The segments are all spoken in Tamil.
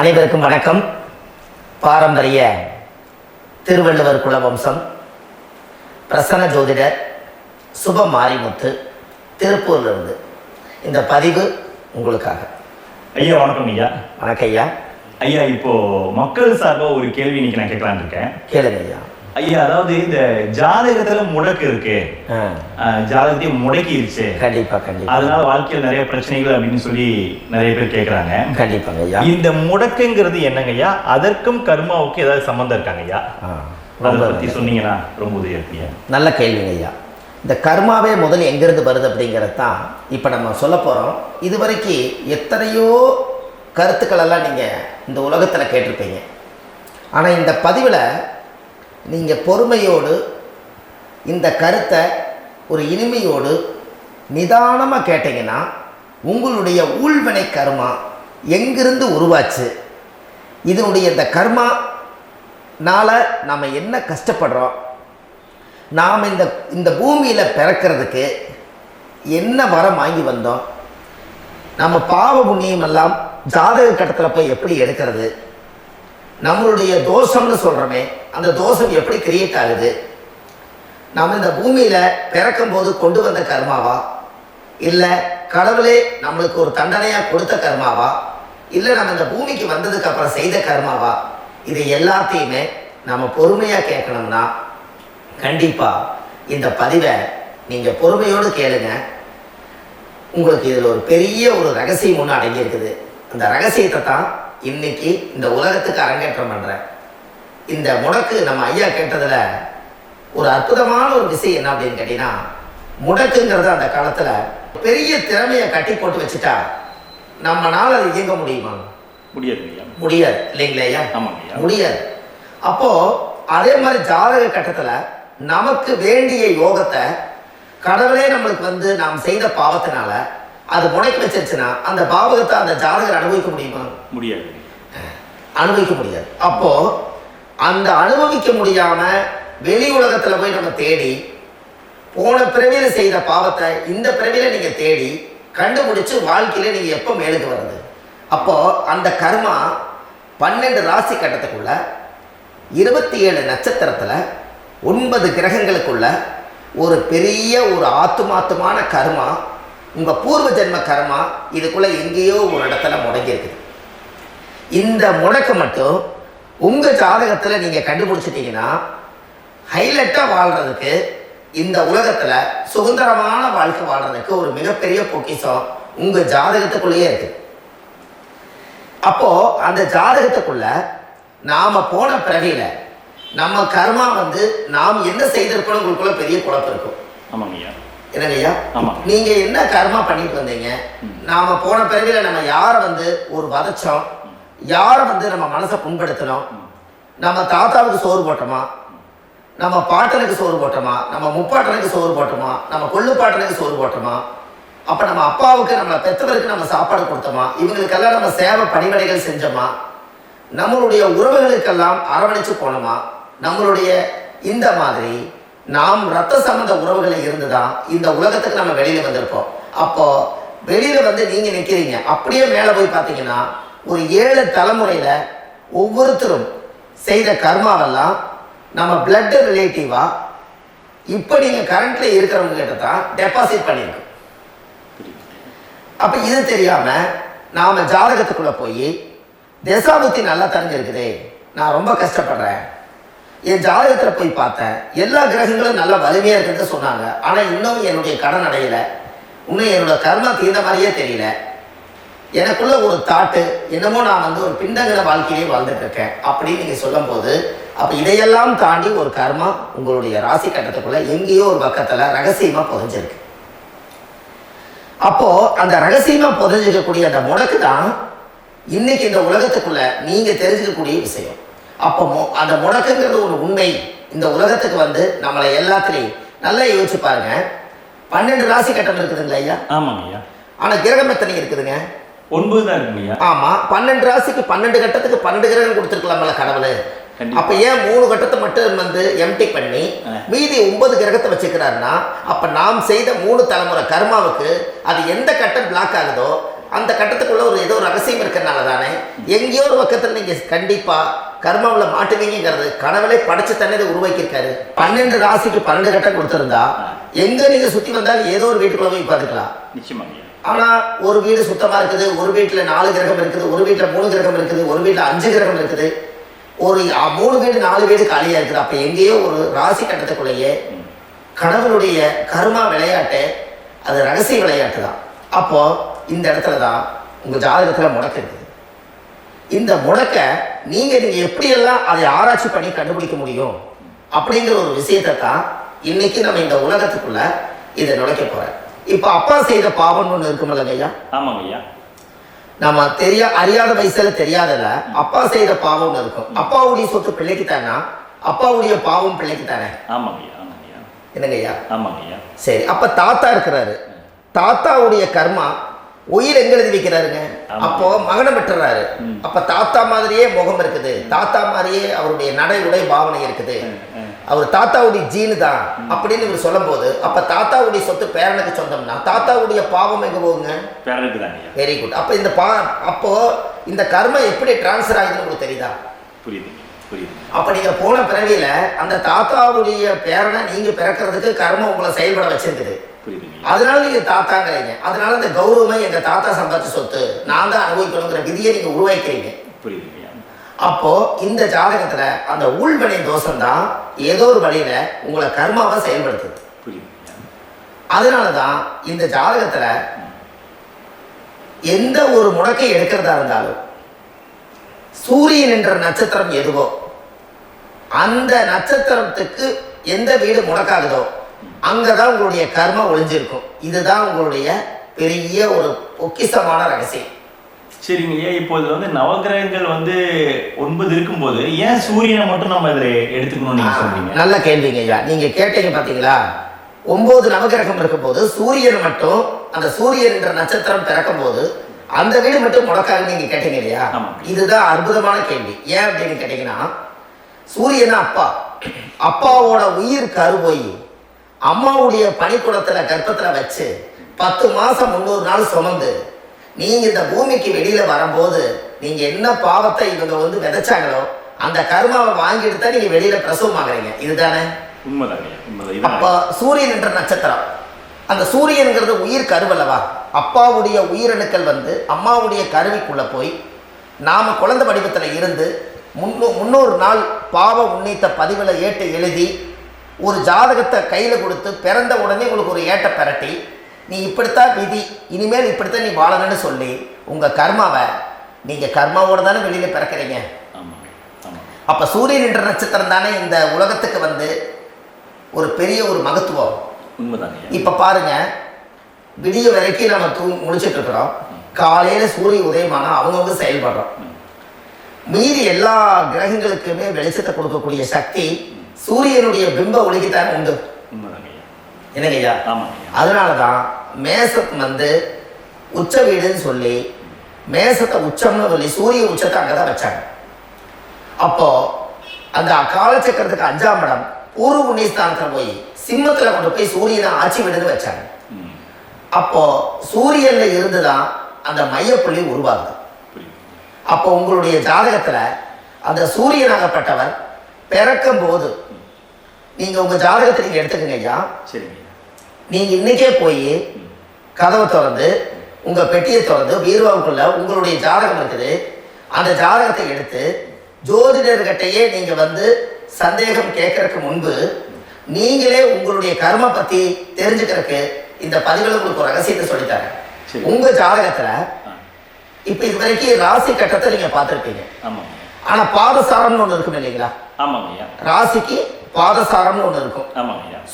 அனைவருக்கும் வணக்கம். பாரம்பரிய திருவள்ளுவர் குலவம்சம் பிரசன்ன ஜோதிடர் சுப மாரிமுத்து திருப்பூர்லேருந்து இந்த பதிவு உங்களுக்காக. ஐயா வணக்கம். ஐயா வணக்கம் ஐயா. ஐயா இப்போ மக்கள் சார்பாக ஒரு கேள்வி இன்னைக்கு நான் கேட்கலான்னு இருக்கேன். கேளுங்க ஐயா. ஐயா, அதாவது இந்த ஜாதகத்துல முடக்கு இருக்கு, ஜாதகத்தையும் முடக்கிருச்சு, கண்டிப்பா கண்டிப்பா, அதனால வாழ்க்கையில் நிறைய பிரச்சனைகள் அப்படின்னு சொல்லி நிறைய பேர் கேட்கறாங்க. கண்டிப்பாங்க ஐயா. இந்த முடக்குங்கிறது என்னங்க ஐயா? அதற்கும் கர்மாவுக்கு ஏதாவது சம்பந்தம் இருக்காங்க ஐயா? அதை பத்தி சொன்னீங்கன்னா ரொம்ப உதவியா இருக்கு. நல்ல கேள்விங்க ஐயா. இந்த கர்மாவே முதல் எங்கிருந்து வருது அப்படிங்கிறது தான் இப்போ நம்ம சொல்ல போகிறோம். இதுவரைக்கும் எத்தனையோ கருத்துக்களெல்லாம் நீங்கள் இந்த உலகத்தில் கேட்டிருப்பீங்க. ஆனால் இந்த பதிவில் நீங்கள் பொறுமையோடு இந்த கருத்தை ஒரு இனிமையோடு நிதானமாக கேட்டிங்கன்னா உங்களுடைய ஊழ்வினை கர்மா எங்கிருந்து உருவாச்சு, இதனுடைய இந்த கர்மானால் நாம் என்ன கஷ்டப்படுறோம், நாம் இந்த பூமியில் பிறக்கிறதுக்கு என்ன வரம் வாங்கி வந்தோம், நம்ம பாவ புண்ணியம் எல்லாம் ஜாதக கட்டத்தில் போய் எப்படி எடுக்கிறது, நம்மளுடைய தோஷம்னு சொல்கிறோமே அந்த தோஷம் எப்படி கிரியேட் ஆகுது, நம்ம இந்த பூமியில் பிறக்கும் போது கொண்டு வந்த கர்மாவா, இல்லை கடவுளே நம்மளுக்கு ஒரு தண்டனையாக கொடுத்த கர்மாவா, இல்லை நம்ம இந்த பூமிக்கு வந்ததுக்கு அப்புறம் செய்த கர்மாவா, இது எல்லாத்தையுமே நம்ம பொறுமையாக கேட்கணும்னா கண்டிப்பாக இந்த பதிவை நீங்கள் பொறுமையோடு கேளுங்க. உங்களுக்கு இதில் ஒரு பெரிய ஒரு ரகசியம் ஒன்று அடங்கியிருக்குது. அந்த ரகசியத்தை தான் இன்னைக்கு இந்த உலகத்துக்கு அரங்கேற்றம் பண்ணுறேன். இந்த முடக்கு நம்ம ஐயா கேட்டதில் ஒரு அற்புதமான ஒரு விஷயம் என்ன அப்படின்னு கேட்டிங்கன்னா, முடக்குங்கிறது அந்த காலத்தில் பெரிய திறமையை கட்டி போட்டு வச்சுட்டா நம்மளால் அது இயங்க முடியுமா? முடியாது இல்லைங்களா ஐயா? முடியாது. அப்போது அதே மாதிரி ஜாதக கட்டத்தில் நமக்கு வேண்டிய யோகத்தை கடவுளே நம்மளுக்கு நாம் செய்த பாவத்தினால அது முடக்கி வச்சிருச்சுன்னா அந்த பாவகத்தை அந்த ஜாதகர் அனுபவிக்க முடியுமா? முடியாது, அனுபவிக்க முடியாது. அப்போ அந்த அனுபவிக்க முடியாம வெளி உலகத்துல போய் நம்ம தேடி போன பிறவியில செய்த பாவத்தை இந்த பிறவியில நீங்க தேடி கண்டுபிடிச்சு வாழ்க்கையில நீங்க எப்போ மேலுக்கு வருது? அப்போ அந்த கர்மா 12 ராசி கட்டத்துக்குள்ள 27 நட்சத்திரத்துல 9 கிரகங்களுக்குள்ள ஒரு பெரிய ஒரு ஆத்துமாத்துமான கர்மா, உங்க பூர்வ ஜென்ம கர்மா இதுக்குள்ள எங்கேயோ ஒரு இடத்துல முடங்கி இருக்குது. இந்த முடக்க மட்டும் உங்க ஜாதகத்துல நீங்க கண்டுபிடிச்சிட்டீங்கன்னா ஹைலைட்டா வாழ்றதுக்கு, இந்த உலகத்துல சுதந்திரமான வாழ்க்கை வாழ்றதுக்கு ஒரு மிகப்பெரிய பொக்கிஷம் உங்க ஜாதகத்துக்குள்ளேயே இருக்கு. அப்போ அந்த ஜாதகத்துக்குள்ள நாம போன பிறவியில நம்ம கர்மா நாம் என்ன செய்திருக்கோம் உங்களுக்குள்ள பெரிய குழப்பம் இருக்கும். என்னங்கய்யா, நீங்க என்ன கர்மா பண்ணிட்டு வந்தீங்க, நாம போன பிறவில நம்ம யாரை ஒரு வதச்சோம், யாரை நம்ம மனசை புண்படுத்தணும், நம்ம தாத்தாவுக்கு சோறு போட்டோமா, நம்ம பாட்டனுக்கு சோறு போட்டோமா, நம்ம முப்பாட்டனுக்கு சோறு போட்டோமா, நம்ம கொள்ளு பாட்டனுக்கு சோறு போட்டோமா, அப்ப நம்ம அப்பாவுக்கு நம்ம பெற்றவருக்கு நம்ம சாப்பாடு கொடுத்தோமா, இவங்களுக்கெல்லாம் நம்ம சேவை பணிவடைகள் செஞ்சோமா, நம்மளுடைய உறவுகளுக்கெல்லாம் அரவணைச்சு போனோமா, நம்மளுடைய இந்த மாதிரி நாம் ரத்த சம்பந்த உறவுகளை இருந்துதான் இந்த உலகத்துக்கு நம்ம வெளியில வந்திருப்போம். அப்போ வெளியில நீங்க நிற்கிறீங்க, அப்படியே மேலே போய் பார்த்தீங்கன்னா ஒரு 7 தலைமுறையில ஒவ்வொருத்தரும் செய்த கர்மாவெல்லாம் நம்ம பிளட் ரிலேட்டிவா இப்போ நீங்க கரண்ட்ல இருக்கிறவங்க கிட்ட தான் டெபாசிட் பண்ணியிருக்கு. அப்ப இது தெரியாம நாம ஜாதகத்துக்குள்ள போய் தசாபுத்தி நல்லா தெரிஞ்சிருக்குதே, நான் ரொம்ப கஷ்டப்படுறேன், என் ஜாதகத்தில் போய் பார்த்தேன் எல்லா கிரகங்களும் நல்ல வலிமையா இருக்குன்னு சொன்னாங்க, ஆனா இன்னும் என்னுடைய கடன் அடையல, இன்னும் என்னோட கர்மா தீர்ந்த மாதிரியே தெரியல, எனக்குள்ள ஒரு தாட்டு என்னமோ நான் ஒரு பிண்டங்கிற வாழ்க்கையிலே வாழ்ந்துட்டு இருக்கேன் அப்படின்னு நீங்க சொல்லும் போது, அப்ப இதையெல்லாம் தாண்டி ஒரு கர்மா உங்களுடைய ராசி கட்டத்துக்குள்ள எங்கேயோ ஒரு பக்கத்துல ரகசியமா புதைஞ்சிருக்கு. அப்போ அந்த ரகசியமா புதைஞ்சிருக்கக்கூடிய அந்த முடக்கு தான் இன்னைக்கு இந்த உலகத்துக்குள்ள நீங்க தெரிஞ்சுக்கக்கூடிய விஷயம். அப்போ அந்த முடக்குங்கிறது ஒரு உண்மை இந்த உலகத்துக்கு நம்மளை எல்லாத்துலேயும் நல்லா யோசிச்சு பாருங்க. 12 ராசி கட்டம் இருக்குதுங்களா ஐயா? ஆமாங்க ஐயா. ஆனா கிரகம் எத்தனை இருக்குதுங்க? 9 தான் இருக்குங்க. ஆமா, 12 ராசிக்கு 12 கட்டத்துக்கு 12 கிரகம் கொடுத்துருக்கலாம்ல கடவுள். அப்ப ஏன் 3 கட்டத்தை மட்டும் எம்டி பண்ணி மீதி 9 கிரகத்தை வச்சுக்கிறாருன்னா, அப்ப நாம் செய்த 3 தலைமுறை கர்மாவுக்கு அது எந்த கட்டம் பிளாக் ஆகுதோ அந்த கட்டத்துக்குள்ள ஒரு ஏதோ ஒரு ரகசியம் இருக்கிறனால தானே எங்கேயோ ஒரு பக்கத்தில் நீங்கள் கண்டிப்பாக கர்மாவில் மாட்டுவீங்கிறது கனவுலே படைச்சு தானே இதை உருவாக்கியிருக்காரு. 12 ராசிக்கு 12 கட்டம் கொடுத்துருந்தா எங்கே நீங்கள் சுற்றி வந்தாலும் ஏதோ ஒரு வீட்டுக்குள்ள போய் பார்த்துக்கலாம். நிச்சயமாங்க. ஆனால் ஒரு வீடு சுத்தமாக இருக்குது, ஒரு வீட்டில் 4 கிரகம் இருக்குது, ஒரு வீட்டில் 3 கிரகம் இருக்குது, ஒரு வீட்டில் 5 கிரகம் இருக்குது, ஒரு 3 வீடு 4 வீடு காலியாக இருக்குது. அப்போ எங்கேயோ ஒரு ராசி கட்டத்துக்குள்ளேயே கடவுளுடைய கர்மா விளையாட்டு, அது ரகசிய விளையாட்டு தான். அப்போ இந்த இடத்துல தான் உங்கள் ஜாதகத்தில் முடக்கு இருக்குது. இந்த முடக்க நீங்கள் எப்படியெல்லாம் அதை ஆராய்ச்சி பண்ணி கண்டுபிடிக்க முடியும் அப்படிங்கிற ஒரு விஷயத்தை தான் இன்னைக்கு நம்ம இந்த உலகத்துக்குள்ள இதை நுழைக்க போகிறேன். இப்போ அப்பா செய்த பாவம்னு ஒன்று இருக்குமில்ல ஐயா? ஆமாங்க ஐயா. நம்ம அறியாத வயசுல தெரியாதல அப்பா செய்த பாவம்னு இருக்கும். அப்பாவுடைய சொத்து பிள்ளைக்கு தானா, அப்பாவுடைய பாவம் பிள்ளைக்கு தானே? ஆமாங்க ஐயா. ஆமாங்க ஐயா. என்னங்க ஐயா? ஆமாங்க ஐயா. சரி, அப்ப தாத்தா இருக்கிறாரு, தாத்தாவுடைய கர்மா உயிர் எங்க எழுதி வைக்கிறாருங்க? அப்போ மகனை பெற்றுறாரு. அப்ப தாத்தா மாதிரியே முகம் இருக்குது, தாத்தா மாதிரியே அவருடைய நடை உடை பாவனை இருக்குது, அவர் தாத்தாவுடைய ஜீனு தான் அப்படின்னு இவர் சொல்லும் போது அப்ப தாத்தாவுடைய சொத்து பேரனுக்கு சொந்தம்னா தாத்தாவுடைய பாவம் எங்க போகுங்க? பேரனுக்கு தான். Very good. அப்ப இந்த அப்போ இந்த கர்ம எப்படி டிரான்ஸ்ஃபர் ஆகுதுன்னு உங்களுக்கு தெரியுதா? புரியுது புரியுது. அப்ப நீங்க போன பிறவியில அந்த தாத்தாவுடைய பேரனை நீங்க பிறக்கிறதுக்கு கர்மம் உங்களை செயல்பட வச்சிருக்குது. அதனால நீங்க தாத்தாங்கிறீங்க. அதனால இந்த கௌரவமே எங்க தாத்தா சம்பாதிச்ச சொத்து, நான் தான் அனுபவிக்கணுங்கிற விதியை நீங்க உருவாக்கிறீங்க. புரியுது. அப்போ இந்த ஜாதகத்துல அந்த உள்வினை தோஷம் தான் ஏதோ ஒரு வழியில உங்களை கர்மாவை செயல்படுத்துது. அதனாலதான் இந்த ஜாதகத்துல எந்த ஒரு முடக்கை எடுக்கிறதா இருந்தாலும் சூரியன் என்ற நட்சத்திரம் எதுவோ அந்த நட்சத்திரத்துக்கு எந்த வீடு முடக்காகுதோ அங்கதான் உங்களுடைய கர்மா ஒளிஞ்சிருக்கும். இதுதான் உங்களுடைய பெரிய ஒரு பொக்கிஷமான ரகசியம். சரிங்க ஐயா. இப்போ இது நவகிரகங்கள் 9 இருக்கும்போது ஏன் சூரியனை மட்டும் நம்ம இதில் எடுத்துக்கணும்னு நீங்க சொல்றீங்க? நல்ல கேள்விங்க ஐயா. நீங்க கேட்டீங்க பாத்தீங்களா, 9 நவகிரகம் இருக்கும்போது சூரியன் மட்டும், அந்த சூரியன் என்ற நட்சத்திரம் பிறக்கும் போது அந்த வீடு மட்டும் முடக்காக நீங்க கேட்டீங்க இல்லையா? இதுதான் அற்புதமான கேள்வி. ஏன் அப்படின்னு கேட்டீங்கன்னா, சூரியனா அப்பா, அப்பாவோட உயிர் கருவோய் அம்மாவுடைய பனிக்குடத்துல கர்ப்பத்துல வச்சு 10 மாசம் 300 நாள் சுமந்து நீங்க இந்த பூமிக்கு வெளியில வரும்போது நீங்க என்ன பாவத்தை இவங்க விதைச்சாங்களோ அந்த கர்மாவை வாங்கிட்டு தான் நீங்க வெளியில பிரசவம் ஆகுறீங்க. இதுதானே உண்மைதாங்க. அப்ப சூரியன் என்ற நட்சத்திரம், அந்த சூரியன்கிறது உயிர் கருவல்லவா? அப்பாவுடைய உயிரணுக்கள் அம்மாவுடைய கருவிக்குள்ள போய் நாம குழந்தை வடிவத்துல இருந்து 300 நாள் பாவ உன்னித்த பதிவுல ஏட்டு எழுதி ஒரு ஜாதகத்தை கையில கொடுத்து பிறந்த உடனே உங்களுக்கு ஒரு ஏட்டை பெரட்டி நீ இப்படித்தான் விதி, இனிமேல் இப்படித்தான் நீ வாழணும்னு சொல்லி உங்க கர்மாவை நீங்க கர்மாவோட தானே வெளியில பிறக்கிறீங்க. அப்ப சூரியன் என்ற நட்சத்திரம் தானே இந்த உலகத்துக்கு ஒரு பெரிய ஒரு மகத்துவம். இப்ப பாருங்க, விடிய வரைக்கும் நம்ம முடிச்சுட்டு இருக்கிறோம். காலையில சூரிய உதயமானா அவங்கவுங்க செயல்படுறோம். மீறி எல்லா கிரகங்களுக்குமே வெளிச்சத்தை கொடுக்கக்கூடிய சக்தி சூரியனுடைய பிம்ப ஒளிக்குத்தான் உண்டு. என்னங்கய்யா? அதனாலதான் மேசம் உச்ச வீடுன்னு சொல்லி மேசத்தை உச்சம்னு சொல்லி சூரிய உச்சத்தை அங்கதான் வச்சாங்க. அப்போ அந்த காலச்சக்கரத்துக்கு 5ஆம் இடம் பூர்வ புண்ணியஸ்தானத்துல போய் சிம்மத்துல கொண்டு போய் சூரியனை ஆட்சி விடுன்னு வச்சாங்க. அப்போ சூரியன்ல இருந்துதான் அந்த மையப்புள்ளி உருவாகுது. அப்போ உங்களுடைய ஜாதகத்துல அந்த சூரியனாகப்பட்டவர் பிறக்கும் போது நீங்க உங்க ஜாதகத்தை நீங்க எடுத்துக்கங்க ஐயா. நீங்க இன்னைக்கே போய் கதவை திறந்து உங்க பெட்டியை திறந்து பீர்வாவுக்குள்ள உங்களுடைய ஜாதகம் இருக்குது, அந்த ஜாதகத்தை எடுத்து ஜோதிடர்கிட்டையே நீங்க சந்தேகம் கேட்கறதுக்கு முன்பு நீங்களே உங்களுடைய கர்ம பத்தி தெரிஞ்சுக்கிறதுக்கு இந்த பதிவுல உங்களுக்கு ஒரு ரகசியத்தை சொல்லித்தரேன். உங்க ஜாதகத்துல இப்ப இது வரைக்கும் ராசி கட்டத்தை நீங்க பார்த்திருப்பீங்க. ஆனா பாதசாரம்னு ஒண்ணு இருக்கும் இல்லைங்களா? ராசிக்கு பாதசாரம்னு ஒண்ணு இருக்கும்.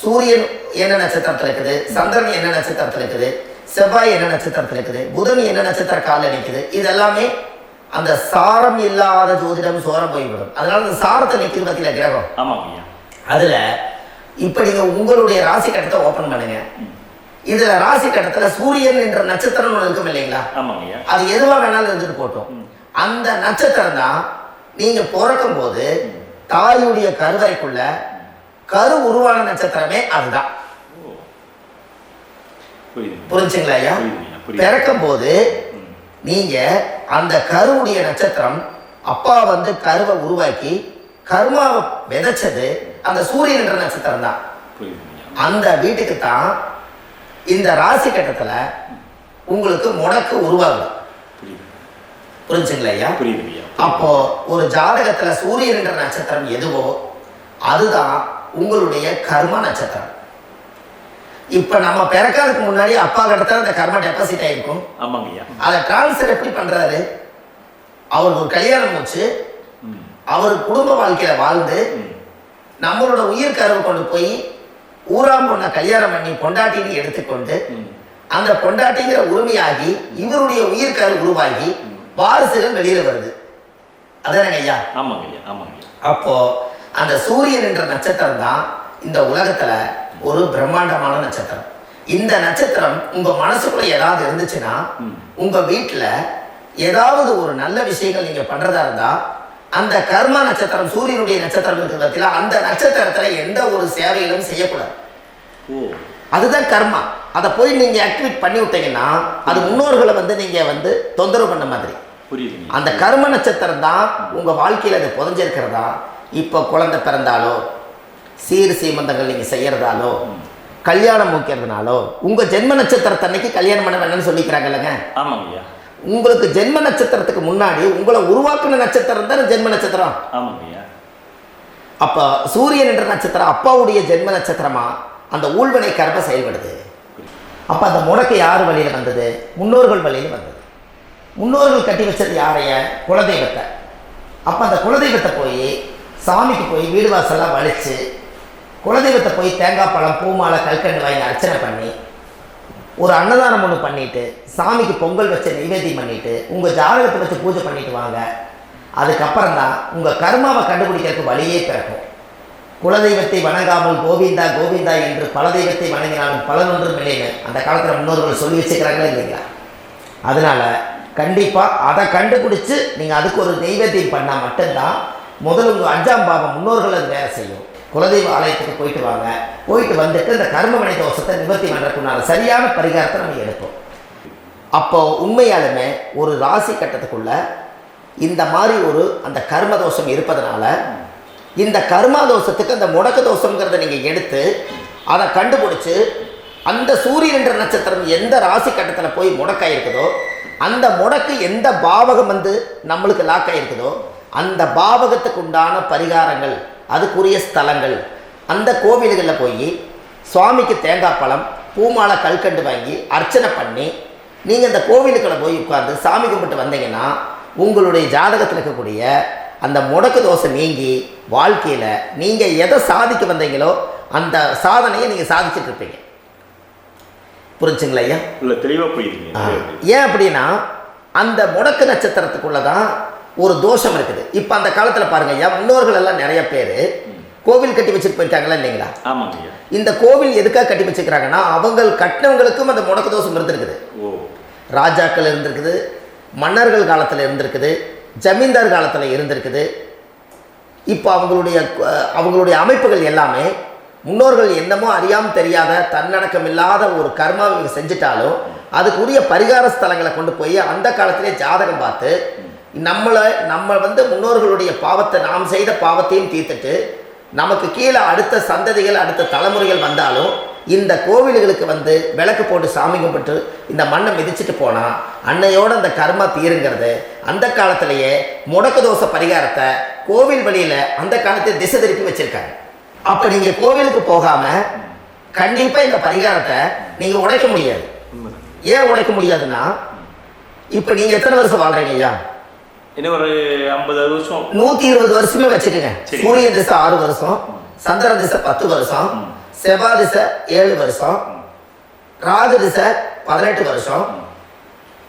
சூரியன் என்ன நட்சத்திரத்துல இருக்குது, சந்திரன் என்ன நட்சத்திரத்துல இருக்குது, செவ்வாய் என்ன நட்சத்திரத்துல இருக்குது, புதன் என்ன நட்சத்திர கால நிற்குது, இது எல்லாமே அந்த சாரம் இல்லாத ஜோதிடம் சோரம் போய்விடும். அதனால அந்த சாரத்தை நிற்கிறது பத்தியில கிரகம். அதுல இப்ப நீங்க உங்களுடைய ராசி கட்டத்தை ஓபன் பண்ணுங்க. இதுல ராசி கட்டத்துல சூரியன் என்ற நட்சத்திரம் ஒண்ணு இருக்கும் இல்லைங்களா? அது எதுவா வேணாலும் இருந்துட்டு போட்டோம். அந்த நட்சத்திரம் தான் நீங்க பிறக்கும் போது தாயுடைய கருவறைக்குள்ள கரு உருவான நட்சத்திரமே அதுதான். புரிஞ்சுங்களா ஐயா? பிறக்கும் போது நீங்கள் அந்த கருவுடைய நட்சத்திரம் அப்பா வந்து கருவை உருவாக்கி கர்மாவை விதைச்சது அந்த சூரியன் என்ற நட்சத்திரம் தான். அந்த வீட்டுக்கு தான் இந்த ராசி கட்டத்தில் உங்களுக்கு முடக்கு உருவாகுது. புரிஞ்சுங்களா ஐயா? அப்போ ஒரு ஜாதகத்துல சூரியன் என்ற நட்சத்திரம் எதுவோ அதுதான் உங்களுடைய கர்ம நட்சத்திரம். இப்ப நம்ம பிறக்கிறதுக்கு முன்னாடி அப்பா கிட்ட அந்த கர்ம டெபாசிட் ஆயிருக்கும். அதை டிரான்ஸ்ஃபர் எப்படி பண்றாரு? அவர் ஒரு கல்யாணம் வச்சு அவர் குடும்ப வாழ்க்கையில வாழ்ந்து நம்மளோட உயிர் கருவை கொண்டு போய் ஊராம் பொண்ண கல்யாணம் பண்ணி பொண்டாட்டின்னு எடுத்துக்கொண்டு அந்த பொண்டாட்டிங்கிற உரிமையாகி இவருடைய உயிர் கரு உருவாகி வாரிசுகள் வெளியில வருது. அதானே ஐயா? அப்போ அந்த சூரியன் என்ற நட்சத்திரம் தான் இந்த உலகத்துல ஒரு பிரம்மாண்டமான நட்சத்திரம். இந்த நட்சத்திரம் உங்க மனசுக்குள்ள ஏதாவது இருந்துச்சுன்னா உங்க வீட்டுல ஏதாவது ஒரு நல்ல விஷயங்கள் நீங்க பண்றதா இருந்தா அந்த கர்ம நட்சத்திரம் சூரியனுடைய நட்சத்திரம் இருக்கிறதுல அந்த நட்சத்திரத்துல எந்த ஒரு சேவைகளும் செய்யக்கூடாது. அதுதான் கர்மா. அதை போய் நீங்க ஆக்டிவேட் பண்ணி விட்டீங்கன்னா அது முன்னோர்களை வந்து நீங்க வந்து தொந்தரவு பண்ண மாதிரி. அந்த கர்ம நட்சத்திரம் தான் உங்க வாழ்க்கையில அது புதஞ்சிருக்கிறதா. இப்போ குழந்தை பிறந்தாலோ சீர் சீமந்தங்கள் நீங்க செய்யறதாலோ கல்யாணம் முக்கிறதுனாலோ உங்க ஜென்ம நட்சத்திரத்தை அன்னைக்கு கல்யாணம் பண்ண வேணும்னு சொல்லிக்கிறாங்க இல்லைங்க. உங்களுக்கு ஜென்ம நட்சத்திரத்துக்கு முன்னாடி உங்களை உருவாக்குன நட்சத்திரம் தான் ஜென்ம நட்சத்திரம். அப்ப சூரியன் என்ற நட்சத்திரம் அப்பாவுடைய ஜென்ம நட்சத்திரமா அந்த ஊழ்வினை கர்ம செயல்படுது. அப்ப அந்த முடக்கு யார் வழியில வந்தது? முன்னோர்கள் வழியில வந்தது. முன்னோர்கள் கட்டி வச்சது யாரைய? குலதெய்வத்தை. அப்ப அந்த குலதெய்வத்தை போய் சாமிக்கு போய் வீடு வாசலாம் வலிச்சு குலதெய்வத்தை போய் தேங்காய் பழம் பூமாலை கல்கண்டு வாங்கி அர்ச்சனை பண்ணி ஒரு அன்னதானம் ஒன்று பண்ணிட்டு சாமிக்கு பொங்கல் வச்சு நைவேத்தியம் பண்ணிட்டு உங்க ஜாதகத்தை வச்சு பூஜை பண்ணிட்டு வாங்க. அதுக்கப்புறம் தான் உங்க கர்மாவை கண்டுபிடிக்கிறதுக்கு வழியே பிறக்கும். குலதெய்வத்தை வணங்காமல் கோவிந்தா கோவிந்தா என்று பல தெய்வத்தை வணங்கினாலும் பலனொன்றும் இல்லைன்னு அந்த காலத்தில் முன்னோர்கள் சொல்லி வச்சுக்கிறாங்களே இல்லைங்களா? அதனால கண்டிப்பாக அதை கண்டுபிடிச்சு நீங்கள் அதுக்கு ஒரு நைவேத்தியம் பண்ணால் மட்டும்தான் முதல்ல உங்கள் 5ஆம் பாவம் முன்னோர்கள் அது வேலை செய்யும். குலதெய்வ ஆலயத்துக்கு போயிட்டு வாங்க. போயிட்டு வந்துட்டு இந்த கர்மவினை தோஷத்தை நிவர்த்தி பண்ணுறதுக்குனால சரியான பரிகாரத்தை நம்ம எடுப்போம். அப்போ உண்மையாலுமே ஒரு ராசி கட்டத்துக்குள்ள இந்த மாதிரி ஒரு அந்த கர்ம தோஷம் இருப்பதனால இந்த கர்மா தோஷத்துக்கு அந்த முடக்க தோஷங்கிறத நீங்கள் எடுத்து அதை கண்டுபிடிச்சு அந்த சூரியன் என்ற நட்சத்திரம் எந்த ராசி கட்டத்தில் போய் முடக்காயிருக்குதோ அந்த முடக்கு எந்த பாவகம் வந்து நம்மளுக்கு லாக் ஆகிருக்குதோ அந்த பாவகத்துக்கு உண்டான பரிகாரங்கள் அதுக்குரிய ஸ்தலங்கள் அந்த கோவில்களில் போய் சுவாமிக்கு தேங்காய் பழம் பூமாலை கல்கண்டு வாங்கி அர்ச்சனை பண்ணி நீங்கள் அந்த கோவிலுக்குள்ள போய் உட்கார்ந்து சாமி கும்பிட்டு வந்தீங்கன்னா உங்களுடைய ஜாதகத்தில் இருக்கக்கூடிய அந்த முடக்கு தோசை நீங்கி வாழ்க்கையில் நீங்கள் எதை சாதிக்க வந்தீங்களோ அந்த சாதனையை நீங்கள் சாதிச்சுட்டு இருப்பீங்க. புரிஞ்சுங்களா ஐயா? இல்லை, தெளிவாக புரியுதுங்க. ஏன் அப்படின்னா அந்த முடக்கு நட்சத்திரத்துக்குள்ள தான் ஒரு தோஷம் இருக்குது. இப்போ அந்த காலத்தில் பாருங்க ஐயா, முன்னோர்கள் எல்லாம் நிறைய பேர் கோவில் கட்டி வச்சுட்டு போயிருக்காங்களா இல்லைங்களா? ஆமாங்க. இந்த கோவில் எதுக்காக கட்டி வச்சுக்கிறாங்கன்னா அவங்க கட்டினவங்களுக்கும் அந்த முடக்கு தோஷம் இருந்திருக்குது. ராஜாக்கள் இருந்திருக்குது, மன்னர்கள் காலத்தில் இருந்திருக்குது, ஜமீன்தார் காலத்தில் இருந்திருக்குது. இப்போ அவங்களுடைய அமைப்புகள் எல்லாமே முன்னோர்கள் என்னமோ அறியாமல் தெரியாத தன்னடக்கம் இல்லாத ஒரு கர்மாவை செஞ்சுட்டாலும் அதுக்குரிய பரிகார ஸ்தலங்களை கொண்டு போய் அந்த காலத்திலே ஜாதகம் பார்த்து நம்ம வந்து முன்னோர்களுடைய பாவத்தை நாம் செய்த பாவத்தையும் தீர்த்துட்டு நமக்கு கீழே அடுத்த சந்ததிகள் அடுத்த தலைமுறைகள் வந்தாலும் இந்த கோவில்களுக்கு வந்து விளக்கு போட்டு சாமி கும்பிட்டு இந்த மண்ணை மிதிச்சுட்டு போனால் அன்னையோட அந்த கர்மா தீருங்கிறது அந்த காலத்திலேயே முடக்கு தோச பரிகாரத்தை கோவில் வழியில் அந்த காலத்தில் திசை திருப்பி வச்சுருக்காங்க. அப்போ நீங்கள் கோவிலுக்கு போகாமல் கண்டிப்பாக இந்த பரிகாரத்தை நீங்கள் உடைக்க முடியாது. ஏன் உடைக்க முடியாதுன்னா இப்போ நீங்கள் எத்தனை வருஷம் வாழ்கிறீங்க ஐயா? இன்னும் ஒரு 50 வருஷம் 120 வருஷமே வச்சுக்கோங்க. சூரிய திசை 6 வருஷம், சந்திர திசை 10 வருஷம், செவ்வாய் திசை 7 வருஷம், ராகு திசை 18 வருஷம்,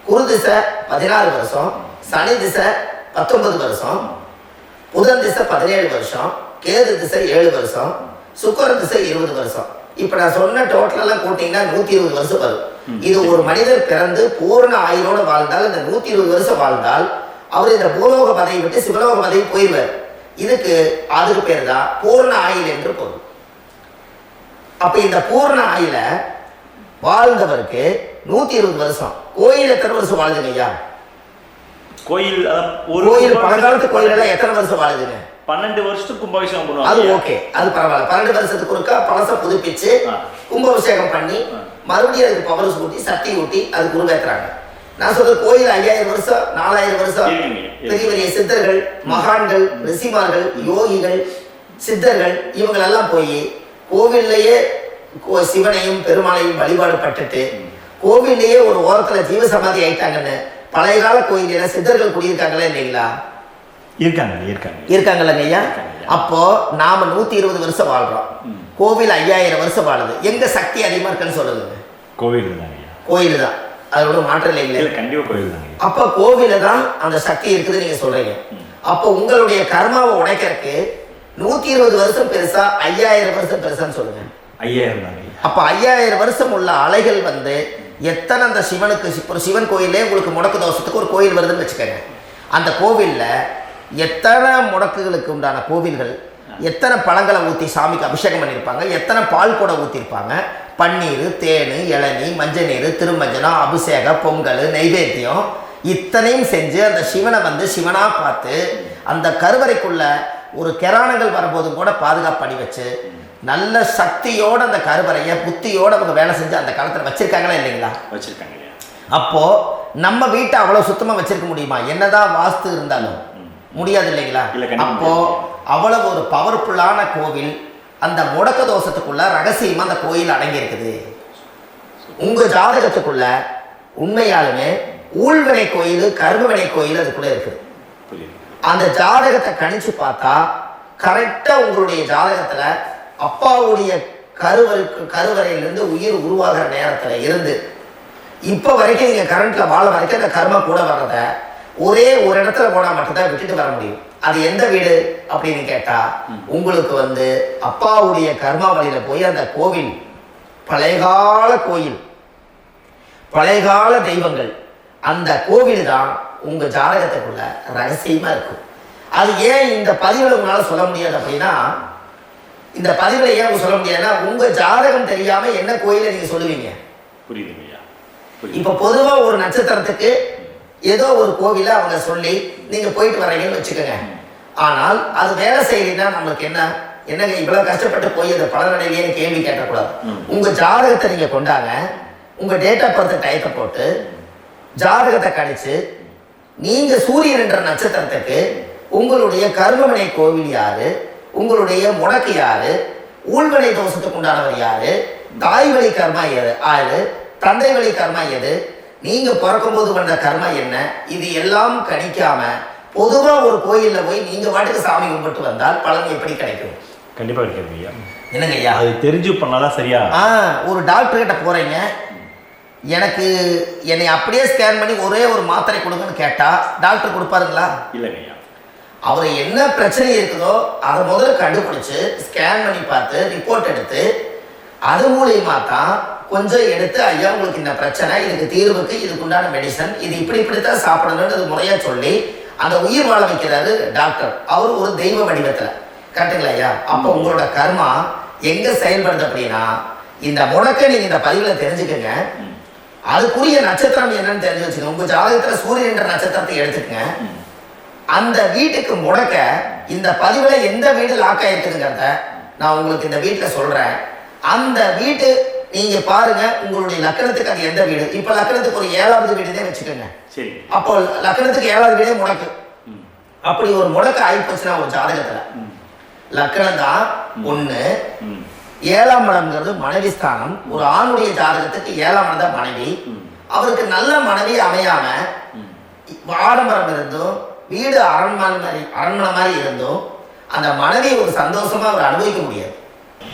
குரு திசை 16 வருஷம், சனி திசை 19 வருஷம், புதன் திசை 17 வருஷம், கேது திசை 7 வருஷம், சுக்கிர திசை 20 வருஷம். இப்போ நான் சொன்ன டோட்டலெல்லாம் கூட்டிங்கன்னா 120 வருஷம் வரும். இது ஒரு மனிதர் பிறந்து பூர்ண ஆயுளோடு வாழ்ந்தால் இந்த 120 வருஷம் வாழ்ந்தால் அவர் இந்த பூலோக பதவி விட்டு சிவலோக பதவி போயிடுவார். அதுக்கு பேர் தான் பூர்ண ஆயுள் என்று பொருள். அப்ப இந்த பூர்ண ஆயுள வாழ்ந்தவருக்கு 120 வருஷம். கோயில் எத்தனை வருஷம் வாழ்ந்துங்க ஐயா? கோயில் ஒரு கோயில் பழங்காலத்து கோயில் எல்லாம் எத்தனை வருஷம் வாழுதுங்க? 12 வருஷத்துக்கு கும்பாபிஷேகம் பண்ணுவாங்க. அது ஓகே, அது பரவாயில்ல. 12 வருஷத்துக்கு ஒருக்கா பழச புதுப்பிச்சு கும்பாபிஷேகம் பண்ணி மறுபடியும் அதுக்கு பவர் ஊட்டி சக்தி ஊட்டி அதுக்கு உருவேற்றுறாங்க. நான் சொல்றது கோயில் 5000 வருஷம் 4000 வருஷம் பெரிய பெரிய சித்தர்கள், மகான்கள், ரிஷிமார்கள், யோகிகள், சித்தர்கள் இவங்களெல்லாம் போய் கோவில்லையே சிவனையும் பெருமாளையும் வழிபாடு பட்டுட்டு கோவில்லையே ஒரு ஓரத்துல ஜீவசமாதி ஆயிட்டாங்கன்னு பழைய கால கோயில சித்தர்கள் குடியிருக்காங்களா இல்லைங்களா? இருக்காங்கல்லங்க ஐயா. அப்போ நாம 120 வருஷம் வாழ்றோம், கோவில் 5000 வருஷம் வாழுது. எங்க சக்தி அதிகமா இருக்குன்னு சொல்லுங்க? கோயில் தான், அதோட மாற்றம் இல்லைங்களே. அப்ப கோவில தான் அந்த சக்தி இருக்குது நீங்க சொல்றீங்க. அப்போ உங்களுடைய கர்மாவை உடைக்கிறதுக்கு 120 வருஷம் பெருசா 5000 வருஷம் பெருசான்னு சொல்லுங்க? 5000 தான். அப்ப 5000 வருஷம் உள்ள அலைகள் வந்து எத்தனை அந்த சிவனுக்கு ஒரு சிவன் கோயிலே உங்களுக்கு முடக்கு தோஷத்துக்கு ஒரு கோயில் வருதுன்னு வச்சுக்கோங்க. அந்த கோவில்ல எத்தனை முடக்குகளுக்கு உண்டான கோவில்கள், எத்தனை பழங்களை ஊற்றி சாமிக்கு அபிஷேகம் பண்ணியிருப்பாங்க, எத்தனை பால் கூட ஊற்றிருப்பாங்க, பன்னீர், தேன், இளநீ, மஞ்சள் நீர், திருமஞ்சனம், அபிஷேகம், பொங்கல், நைவேத்தியம் இத்தனையும் செஞ்சு அந்த சிவனை வந்து சிவனாக பார்த்து அந்த கருவறைக்குள்ள ஒரு கிராணங்கள் வரும்போதும் கூட பாதுகாப்பு பண்ணி வச்சு நல்ல சக்தியோட அந்த கருவறையை புத்தியோட அவங்க வேலை செஞ்சு அந்த காலத்தில் வச்சிருக்காங்களா இல்லைங்களா? வச்சிருக்காங்க. அப்போ நம்ம வீட்டை அவ்வளோ சுத்தமாக வச்சிருக்க முடியுமா? என்னதான் வாஸ்து இருந்தாலும் முடியாது இல்லைங்களா? அப்போ அவ்வளவு ஒரு பவர்ஃபுல்லான கோவில் அந்த முடக்க தோஷத்துக்குள்ள ரகசியமா அந்த கோயில் அடங்கி இருக்குது. உங்க ஜாதகத்துக்குள்ள உண்மையாலுமே ஊழ்வினை கோயில், கர்மவினை கோயில் அதுக்குள்ள இருக்குது. அந்த ஜாதகத்தை கணிச்சு பார்த்தா கரெக்டா உங்களுடைய ஜாதகத்துல அப்பாவுடைய கருவறையிலிருந்து உயிர் உருவாகிற நேரத்துல இருந்து இப்ப வரைக்கும் நீங்க கரண்ட்ல வாழ வரைக்கும் அந்த கர்ம கூட வர்றத ஒரே ஒரு இடத்துல போனா மட்டும்தான் விட்டுட்டு வர முடியும். அது எந்த வீடு அப்படின்னு கேட்டா உங்களுக்கு வந்து அப்பாவுடைய கர்மாவளியில போய் அந்த கோவில், பழையகால கோயில், பழையகால தெய்வங்கள், அந்த கோவில் தான் உங்க ஜாதகத்துக்குள்ள ரகசியமா இருக்கும். அது ஏன் இந்த பதிவுல உங்களால சொல்ல முடியாது அப்படின்னா, இந்த பதிவுல ஏன் சொல்ல முடியாதுன்னா உங்க ஜாதகம் தெரியாம என்ன கோயிலை நீங்க சொல்லுவீங்க? புரியுதுங்க. இப்ப பொதுவா ஒரு நட்சத்திரத்துக்கு ஏதோ ஒரு கோவில அவங்க சொல்லி நீங்க போயிட்டு வரீங்கன்னு வச்சுக்கோங்க. ஆனால் அது வேலை செய்யலைன்னா நம்மளுக்கு என்னங்க இவ்வளவு கஷ்டப்பட்டு போய் அந்த பலனடையிலேயே கேள்வி கேட்டக்கூடாது. உங்க ஜாதகத்தை நீங்க கொண்டாங்க, உங்க டேட் ஆஃப் பர்த் டயத்தை போட்டு ஜாதகத்தை கணிச்சு நீங்க சூரியன் என்ற நட்சத்திரத்துக்கு உங்களுடைய கர்மவினை கோவில் யாரு, உங்களுடைய முடக்கு யாரு, ஊழ்வினை தோஷத்துக்கு உண்டானவர் யாரு, தாய் வழி கர்மா யாரு, தந்தை வழி கர்மா எது, நீங்க பிறக்கும் போது வந்த கர்மா என்ன, இது எல்லாம் கணிக்காம பொதுவா ஒரு கோயில்ல போய் நீங்க வாட்டுக்கு சாமி கும்பிட்டு வந்தால் பலன் எப்படி கிடைக்கும்? கண்டிப்பா கிடைக்கும் ஐயா. என்னங்க ஐயா, அது தெரிஞ்சு பண்ணாதான் சரியா? ஒரு டாக்டர் கிட்ட போறீங்க, எனக்கு என்னை அப்படியே ஸ்கேன் பண்ணி ஒரே ஒரு மாத்திரை கொடுங்கன்னு கேட்டா டாக்டர் கொடுப்பாருங்களா? இல்லைங்க ஐயா. அவர் என்ன பிரச்சனை இருக்குதோ அதை முதல்ல கண்டுபிடிச்சு ஸ்கேன் பண்ணி பார்த்து ரிப்போர்ட் எடுத்து அது மூலியமா தான் கொஞ்சம் எடுத்து ஐயா உங்களுக்கு இந்த பிரச்சனை, இதுக்கு தீர்வுக்கு இதுக்குண்டான மெடிசன், இது இப்படித்தான் சாப்பிடணும்னு முறையா சொல்லி அந்த உயிர் வாழ வைக்கிறாரு டாக்டர். அவர் ஒரு தெய்வ வடிவத்துல. கரெக்டுங்களா ஐயா? அப்போ உங்களோட கர்மா எங்க செயல்படுது அப்படின்னா இந்த முடக்க நீங்க இந்த பதிவுல தெரிஞ்சுக்கங்க. அதுக்குரிய நட்சத்திரம் என்னன்னு தெரிஞ்சு வச்சுக்கோங்க. உங்க ஜாதகத்துல சூரியன் என்ற நட்சத்திரத்தை எடுத்துக்கங்க. அந்த வீட்டுக்கு முடக்க இந்த பதிவுல எந்த வீடு லாக் ஆயிருக்குதுங்கிறத நான் உங்களுக்கு இந்த வீட்டுல சொல்றேன். அந்த வீட்டு நீங்க பாருங்க, உங்களுடைய லக்கணத்துக்கு அது எந்த வீடு. இப்ப லக்கணத்துக்கு ஒரு 7வது வீடுனே வச்சுக்கோங்க. அப்போ லக்கணத்துக்கு 7வது வீடே முடக்கு. அப்படி ஒரு முடக்க ஆயிப்போச்சுன்னா ஒரு ஜாதகத்துல லக்கணம் தான் 1, 7ஆம் இடம்ங்கிறது மனைவி ஸ்தானம். ஒரு ஆணுடைய ஜாதகத்துக்கு 7ஆம் இடம் தான் மனைவி. அவருக்கு நல்ல மனைவி அமையாம ஆடம்பரம் இருந்தும் வீடு அரண்மனை மாதிரி இருந்தும் அந்த மனைவி ஒரு சந்தோஷமா அவர் அனுபவிக்க முடியாது.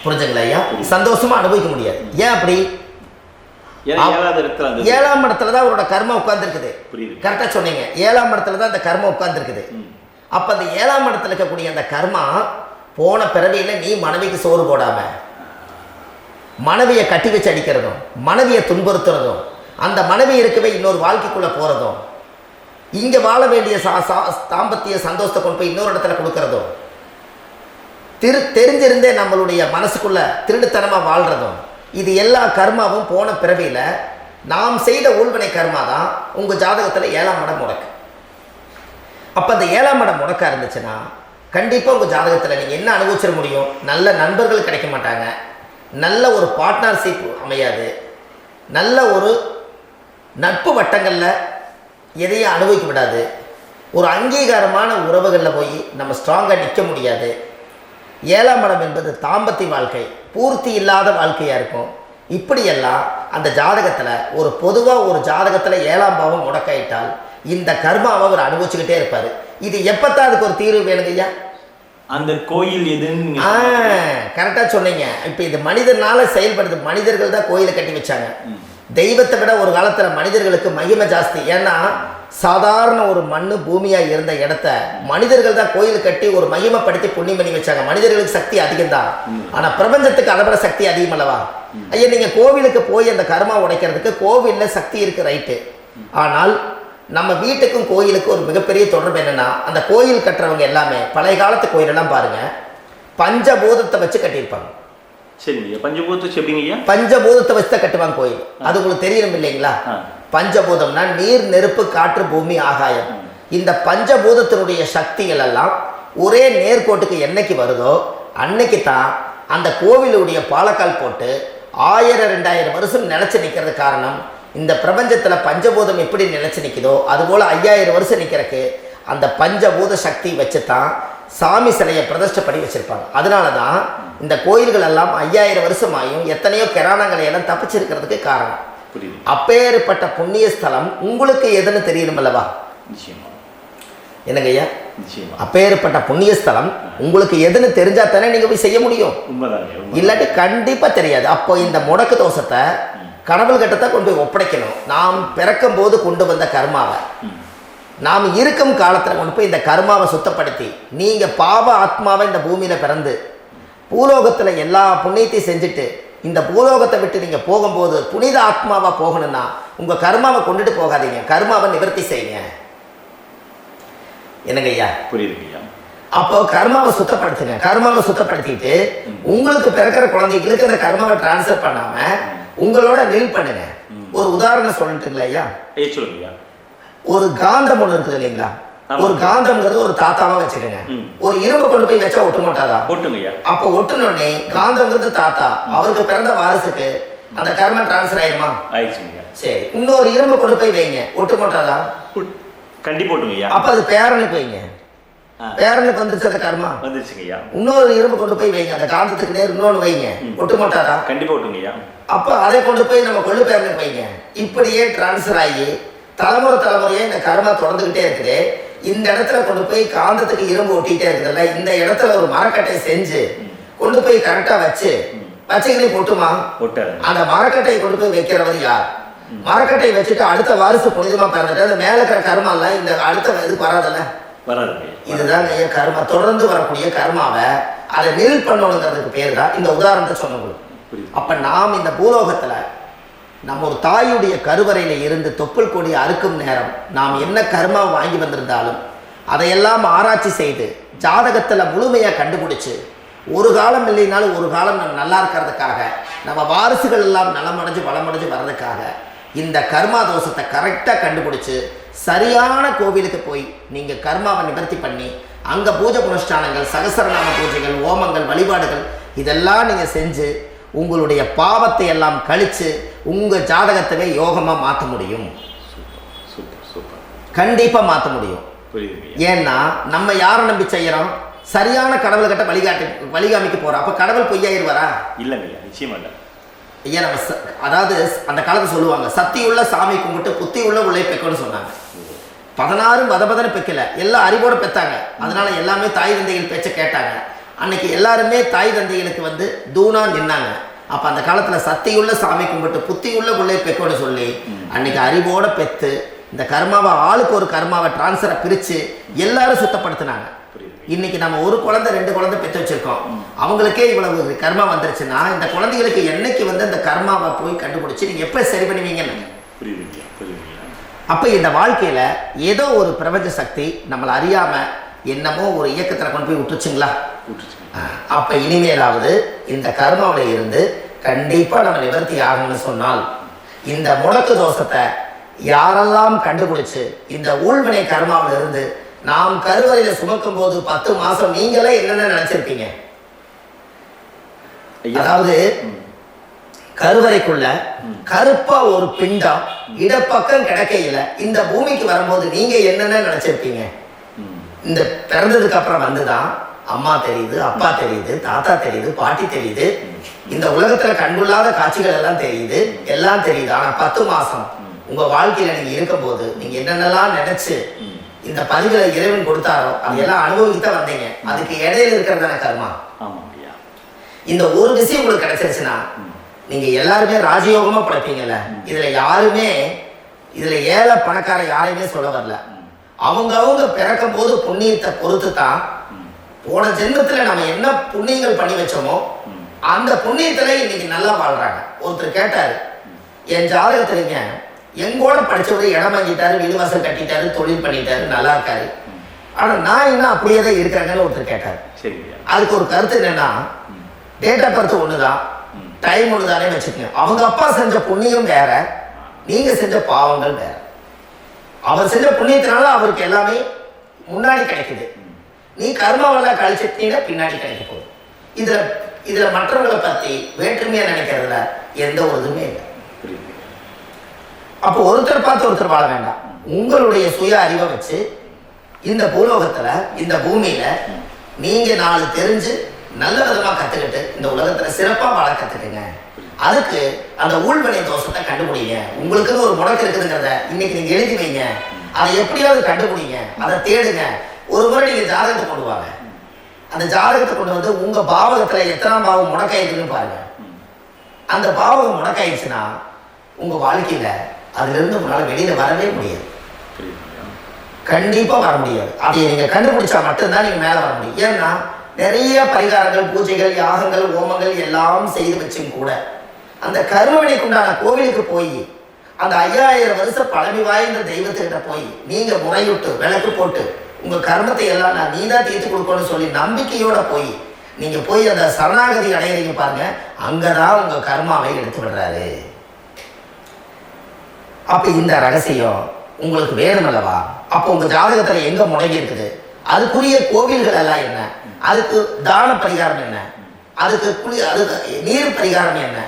புரிஞ்சுங்களா ஐயா? சந்தோஷமா அனுபவிக்க முடியாது. ஏன் அப்படி? 7ஆம் இடத்துல தான் அவரோட கர்மம் உட்கார்ந்து இருக்குது. கரெக்டா சொன்னீங்க. 7ஆம் இடத்துல தான் அந்த கர்மம் உட்கார்ந்து இருக்குது. அப்ப அந்த 7ஆம் இடத்துல இருக்கக்கூடிய அந்த கர்மா போன பிறவியில நீ மனைவிக்கு சோறு போடாம மனைவியை கட்டி வச்சு அடிக்கிறதும், மனைவியை துன்புறுத்துறதும், அந்த மனைவி இருக்கவே இன்னொரு வாழ்க்கைக்குள்ள போறதும், இங்க வாழ வேண்டிய தாம்பத்திய சந்தோஷத்தை கொண்டு போய் இன்னொரு இடத்துல கொடுக்கறதும், தெரிஞ்சிருந்தே நம்மளுடைய மனசுக்குள்ள திருடுத்தனமா வாழ்றதும், இது எல்லா கர்மாவும் போன பிறவியில நாம் செய்த ஊழ்வினை கர்மா தான் உங்க ஜாதகத்துல 7ஆம் இடம் முடக்கு. அப்போ அந்த 7ஆம் இடம் முடக்கா இருந்துச்சுன்னா கண்டிப்பாக உங்கள் ஜாதகத்தில் நீங்கள் என்ன அனுபவிச்சிட முடியும்? நல்ல நண்பர்கள் கிடைக்க மாட்டாங்க, நல்ல ஒரு பார்ட்னர்ஷிப் அமையாது, நல்ல ஒரு நட்பு வட்டங்களில் எதையும் அனுபவிக்க விடாது, ஒரு அங்கீகாரமான உறவுகளில் போய் நம்ம ஸ்ட்ராங்காக நிற்க முடியாது. 7ஆம் இடம் என்பது தாம்பத்திய வாழ்க்கை, பூர்த்தி இல்லாத வாழ்க்கையாக இருக்கும். இப்படியெல்லாம் அந்த ஜாதகத்தில் ஒரு பொதுவாக ஒரு ஜாதகத்தில் 7ஆம் பாவம் முடக்காயிட்டால் இந்த கர்மாவை அவர் அனுபவிச்சுக்கிட்டே இருப்பார். இது எப்பத்தான் அதுக்கு ஒரு தீர்வு வேணுங்க ஐயா? அந்த கோயில் எதுன்னு கரெக்டாக சொன்னீங்க. இப்போ இது மனிதனால செயல்படுது. மனிதர்கள் தான் கோயிலை கட்டி வச்சாங்க. தெய்வத்தை விட ஒரு காலத்தில் மனிதர்களுக்கு மகிமை ஜாஸ்தி. ஏன்னா சாதாரண ஒரு மண்ணு பூமியாக இருந்த இடத்த மனிதர்கள் தான் கோயில் கட்டி ஒரு மகிமைப்படுத்தி புண்ணியம் பண்ணி வச்சாங்க. மனிதர்களுக்கு சக்தி அதிகம்தான், ஆனால் பிரபஞ்சத்துக்கு அதை விட சக்தி அதிகம் அல்லவா? ஐயா, நீங்கள் கோவிலுக்கு போய் அந்த கர்மா உடைக்கிறதுக்கு கோவிலில் சக்தி இருக்குது, ரைட்டு. ஆனால் நம்ம வீட்டுக்கும் கோயிலுக்கும் ஒரு மிகப்பெரிய தொடர்பு என்னென்னா, அந்த கோயில் கட்டுறவங்க எல்லாமே பழைய காலத்து கோயிலெல்லாம் பாருங்கள், பஞ்சபூதத்தை வச்சு கட்டியிருப்பாங்க. சரிங்க. பஞ்சபூதத்தை எப்படிங்க? பஞ்சபூதத்தை வச்சு தான் கட்டுவாங்க கோயில். அது உங்களுக்கு தெரியணும் இல்லைங்களா? பஞ்சபூதம்னா நீர், நெருப்பு, காற்று, பூமி, ஆகாயம். இந்த பஞ்சபூதத்தினுடைய சக்திகள் எல்லாம் ஒரே நேர்கோட்டுக்கு என்னைக்கு வருதோ அன்னைக்கு தான் அந்த கோவிலுடைய பாலக்கால் போட்டு 1000-2000 வருஷம் நிலச்சி நிற்கிறது. காரணம், இந்த பிரபஞ்சத்தில் பஞ்சபூதம் எப்படி நிலச்சி நிற்குதோ அதுபோல் 5000 வருஷம் நிற்கிறதுக்கு அந்த பஞ்சபூத சக்தி வச்சு தான் சாமி சிலையை பிரதிஷ்டை பண்ணி வச்சுருப்பாங்க. அதனால தான் இந்த கோயில்கள் எல்லாம் 5000 வருஷமாயும் எத்தனையோ கிராணங்களை எல்லாம் தப்பிச்சிருக்கிறதுக்கு காரணம். அப்பேற்பட்ட புண்ணிய ஸ்தலம் உங்களுக்கு எதுன்னு தெரியணும் அல்லவா? என்னங்க ஐயா? அப்பேற்பட்ட புண்ணிய ஸ்தலம் உங்களுக்கு எதுன்னு தெரிஞ்சா தானே நீங்க போய் செய்ய முடியும். இல்லாட்டி கண்டிப்பா தெரியாது. அப்போ இந்த முடக்கு தோஷத்தை கடவுள் கிட்டத்தை கொண்டு போய் ஒப்படைக்கணும். நாம் பிறக்கும் போது கொண்டு வந்த கர்மாவை நாம் இருக்கும் காலத்தில் கொண்டு போய் இந்த கர்மாவை சுத்தப்படுத்தி, நீங்க பாவ ஆத்மாவை இந்த பூமியில பிறந்து பூலோகத்தில் எல்லா புண்ணியத்தையும் செஞ்சுட்டு இந்த பூலோகத்தை விட்டு நீங்கள் போகும்போது புனித ஆத்மாவாக போகணும்னா உங்கள் கர்மாவை கொண்டுட்டு போகாதீங்க, கர்மாவை நிவர்த்தி செய்யுங்க. என்னங்க ஐயா? புரியுதுங்க ஐயா. அப்போ கர்மாவை சுத்தப்படுத்துங்க. கர்மாவை சுத்தப்படுத்திட்டு உங்களுக்கு பிறக்கிற குழந்தைகளுக்கு அந்த கர்மாவை டிரான்ஸ்ஃபர் பண்ணாம உங்களோட நில் பண்ணுங்க. ஒரு உதாரணம் சொல்லிட்டுங்களா ஐயா? சொல்லுங்க. ஒரு காந்தம் ஒன்று இருக்குது இல்லைங்களா? ஒரு காந்தம்ங்கிறது ஒரு தாத்தாவா வச்சுக்கோங்க. ஒரு இரும்பு கொண்டு போய் வச்சா ஒட்டு மாட்டாதா? அப்ப ஒட்டுனோடனே காந்தம்ங்கிறது தாத்தா, அவருக்கு பிறந்த வாரிசுக்கு அந்த கர்மம் டிரான்ஸ்ஃபர் ஆயிருமா? சரி, இன்னொரு இரும்பு கொண்டு போய் வைங்க, ஒட்டு மாட்டாதா? கண்டிப்பா ஒட்டுங்க. அப்ப அது பேரனுக்கு வைங்க, பேரனுக்கு வந்துருச்சு அந்த கர்மா. வந்துருச்சுங்கய்யா. இன்னொரு இரும்பு கொண்டு போய் வைங்க, அந்த காந்தத்துக்கு நேர் இன்னொன்று வைங்க, ஒட்டு மாட்டாதா? கண்டிப்பா ஒட்டுங்கய்யா. அப்ப அதை கொண்டு போய் நம்ம கொள்ளு பேரனுக்கு வைங்க. இப்படியே டிரான்ஸ்ஃபர் ஆகி தலைமுறை தலைமுறையே இந்த கர்மா தொடர்ந்துகிட்டே இருக்குது. இந்த இடத்துல கொண்டு போய் காந்தத்துக்கு இரும்பு ஒட்டிகிட்டே இருக்குதுல்ல, இந்த இடத்துல ஒரு மரக்கட்டை செஞ்சு கொண்டு போய் கரெக்டாக வச்சுக்கினே போட்டுமா? அந்த மரக்கட்டையை கொண்டு போய் வைக்கிறவர் யார்? மரக்கட்டையை வச்சுட்டு அடுத்த வாரிசு புனிதமா பிறந்துட்டு அந்த மேல இருக்கிற கர்மால இந்த அடுத்த இது வராதுல்ல. இதுதான் கர்மா. தொடர்ந்து வரக்கூடிய கர்மாவை அதை நில் பண்ணணுங்கிறதுக்கு பேர் தான் இந்த உதாரணத்தை சொன்னது. அப்ப நாம் இந்த பூலோகத்துல நம்ம ஒரு தாயுடைய கருவறையில் இருந்து தொப்புள் கொடி அறுக்கும் நேரம் நாம் என்ன கர்மாவை வாங்கி வந்திருந்தாலும் அதையெல்லாம் ஆராய்ச்சி செய்து ஜாதகத்தில் முழுமையாக கண்டுபிடிச்சு ஒரு காலம் இல்லைனாலும் ஒரு காலம் நம்ம நல்லா இருக்கிறதுக்காக, நம்ம வாரிசுகள் எல்லாம் நலமடைஞ்சு வளமடைஞ்சு வர்றதுக்காக இந்த கர்மா தோஷத்தை கரெக்டாக கண்டுபிடிச்சு சரியான கோவிலுக்கு போய் நீங்கள் கர்மாவை நிவர்த்தி பண்ணி அங்கே பூஜை புனஸ்தானங்கள், சகசரநாம பூஜைகள், ஓமங்கள், வழிபாடுகள் இதெல்லாம் நீங்கள் செஞ்சு உங்களுடைய பாவத்தை எல்லாம் கழித்து உங்கள் ஜாதகத்தவே யோகமாக மாற்ற முடியும். கண்டிப்பாக மாற்ற முடியும். ஏன்னா நம்ம யாரை நம்பி செய்கிறோம்? சரியான கடவுள்கிட்ட வழிகாமிக்க போகிறோம். அப்போ கடவுள் பொய்யாயிருவாரா? இல்லைங்க, நிச்சயமா இல்லை. ஐயா, நம்ம அதாவது அந்த காலத்தை சொல்லுவாங்க, சக்தியுள்ள சாமி கும்பிட்டு புத்தி உள்ள உள்ளே பெக்கணும்னு சொன்னாங்க. 16 வதபதனை பெக்கல, எல்லாம் அறிவோட பெற்றாங்க. அதனால எல்லாமே தாய் தந்தைகள் பேச்சை கேட்டாங்க. அன்னைக்கு எல்லாருமே தாய் தந்தைகளுக்கு தூணா நின்னாங்க. அப்போ அந்த காலத்தில் சக்தியுள்ள சாமி கும்பிட்டு புத்தியுள்ள உள்ளே பெக்கோன்னு சொல்லி அன்னைக்கு அறிவோட பெற்று இந்த கர்மாவை ஆளுக்கு ஒரு கர்மாவை டிரான்ஸ்ஃபரை பிரித்து எல்லாரும் சுத்தப்படுத்தினாங்க. இன்னைக்கு நம்ம ஒரு குழந்தை 2 குழந்தை பெற்று வச்சிருக்கோம். அவங்களுக்கே இவ்வளவு கர்மா வந்துருச்சுன்னா இந்த குழந்தைகளுக்கு என்னைக்கு இந்த கர்மாவை போய் கண்டுபிடிச்சி நீங்கள் எப்போ சரி பண்ணுவீங்கன்னு. அப்போ இந்த வாழ்க்கையில் ஏதோ ஒரு பிரபஞ்ச சக்தி நம்மளை அறியாமல் என்னமோ ஒரு இயக்கத்தில் கொண்டு போய் விட்டுருச்சுங்களா? அப்போ இனிமேலாவது இந்த கர்மாவில் இருந்து கண்டிப்பாக நம்ம நிவர்த்தி ஆகணும்னு சொன்னால் இந்த முடக்கு தோஷத்தை யாரெல்லாம் கண்டுபிடிச்சு இந்த ஊழ்வினை கர்மாவில் இருந்து நாம் கருவறையில சுமக்கும் போது 10 மாசம் நீங்களே என்னென்ன நினைச்சிருப்பீங்க? அதாவது கருவறைக்குள்ள கருப்பா ஒரு பிண்டம் இடப்பக்கம் கிடக்கையில இந்த பூமிக்கு வரும்போது நீங்க என்னென்ன நினைச்சிருப்பீங்க? இந்த பிறந்ததுக்கு அப்புறம் வந்துதான் அம்மா தெரியுது, அப்பா தெரியுது, தாத்தா தெரியுது, பாட்டி தெரியுது, இந்த உலகத்துல கண்டுள்ளாத காட்சிகள் எல்லாம் தெரியுது, எல்லாம் தெரியுது. ஆனா 10 மாசம் உங்க வாழ்க்கையில நீங்க இருக்கும் போது நீங்க என்னென்னலாம் நினைச்சு இந்த பதிவுகளை இறைவன் கொடுத்தாரோ அதெல்லாம் அனுபவிக்கத்தான் வந்தீங்க. அதுக்கு இடையில இருக்கிறதான கர்மா. இந்த ஒரு விஷயம் உங்களுக்கு கிடைச்சிருச்சுன்னா நீங்க எல்லாருமே ராஜயோகமா படைப்பீங்கல்ல. இதுல ஏழை பணக்கார யாரையுமே சொல்ல வரல. அவங்க பிறக்கும் போது புண்ணியத்தை பொறுத்து தான் போன ஜென்மத்துல நம்ம என்ன புண்ணியங்கள் பண்ணி வச்சோமோ அந்த புண்ணியத்துல இன்னைக்கு நல்லா வாழ்றாங்க. ஒருத்தர் கேட்டாரு, என் ஜாதகத்துலங்க எங்கூட படிச்சவரு இடம் வாங்கிட்டாரு, வீடு வாசல் கட்டிட்டாரு, தொழில் பண்ணிட்டாரு, நல்லா இருக்காரு, ஆனா நான் இன்னும் அப்படியே தான் இருக்காங்கன்னு ஒருத்தர் கேட்டாரு. அதுக்கு ஒரு கருத்து என்னன்னா, டேட் ஆஃப் பர்த் ஒண்ணுதான், டைம் ஒண்ணுதானே வச்சுக்கோங்க. அவங்க அப்பா செஞ்ச புண்ணியம் வேற, நீங்க செஞ்ச பாவங்கள் வேற. அவர் செஞ்ச புண்ணியத்தினால அவருக்கு எல்லாமே முன்னாடி கிடைக்குது. நீ கர்மாவெல்லாம் கழிச்சிட்டீங்கன்னா பின்னாடி கிடைக்க போகுது. இதுல மற்றவங்களை பத்தி வேற்றுமையா நினைக்கிறதுல எந்த ஒரு இதுவுமே இல்லை. அப்போ ஒருத்தர் பார்த்து ஒருத்தர் வாழ வேண்டாம். உங்களுடைய சுய அறிவை வச்சு இந்த பூலோகத்துல இந்த பூமியில நீங்க 4 தெரிஞ்சு நல்ல விதமா கத்துக்கிட்டு இந்த உலகத்துல சிறப்பா வாழ கத்துக்குங்க. அதுக்கு அந்த ஊழ்வினை தோஷத்தை கண்டுபிடிங்க. உங்களுக்குன்னு ஒரு முடக்கு இருக்குதுங்கிறத இன்னைக்கு நீங்க எழுதி வைங்க. அதை எப்படியாவது கண்டுபிடிங்க, அதை தேடுங்க. ஒரு முறை நீங்க ஜாதகத்தை கொண்டு வாங்க. அந்த ஜாதகத்தை கொண்டு வந்து உங்க பாவகத்துல எத்தனாம் பாவம் முடக்காயிருக்குன்னு பாருங்க. அந்த பாவகம் முடக்காயிடுச்சுன்னா உங்க வாழ்க்கையில அதுல இருந்து உங்களால வெளியில வரவே முடியாது. கண்டிப்பா வர முடியாது. அதை நீங்க கண்டுபிடிச்சா மட்டும்தான் நீங்க மேல வர முடியும். ஏன்னா நிறைய பரிகாரங்கள், பூஜைகள், யாகங்கள், ஹோமங்கள் எல்லாம் செய்து வச்சும் கூட அந்த கருவணைக்கு உண்டான கோவிலுக்கு போய் அந்த 5000 வருஷம் பழமை வாய்ந்த தெய்வத்துக்கிட்ட போய் நீங்க முறையிட்டு விளக்கு போட்டு உங்க கர்மத்தை எல்லாம் நான் நீதான் தீர்த்து கொடுக்கணும்னு சொல்லி நம்பிக்கையோட போய் நீங்க போய் அந்த சரணாகதி அடையிறீங்க பாருங்க, அங்கதான் உங்க கர்மாவை எடுத்து விடுறாரு. அப்ப இந்த ரகசியம் உங்களுக்கு வேணும் அல்லவா? அப்போ உங்க ஜாதகத்துல எங்க முடங்கி இருக்குது, அதுக்குரிய கோவில்கள் எல்லாம் என்ன, அதுக்கு தான பரிகாரம் என்ன, அதுக்கு நீர் பரிகாரம் என்ன,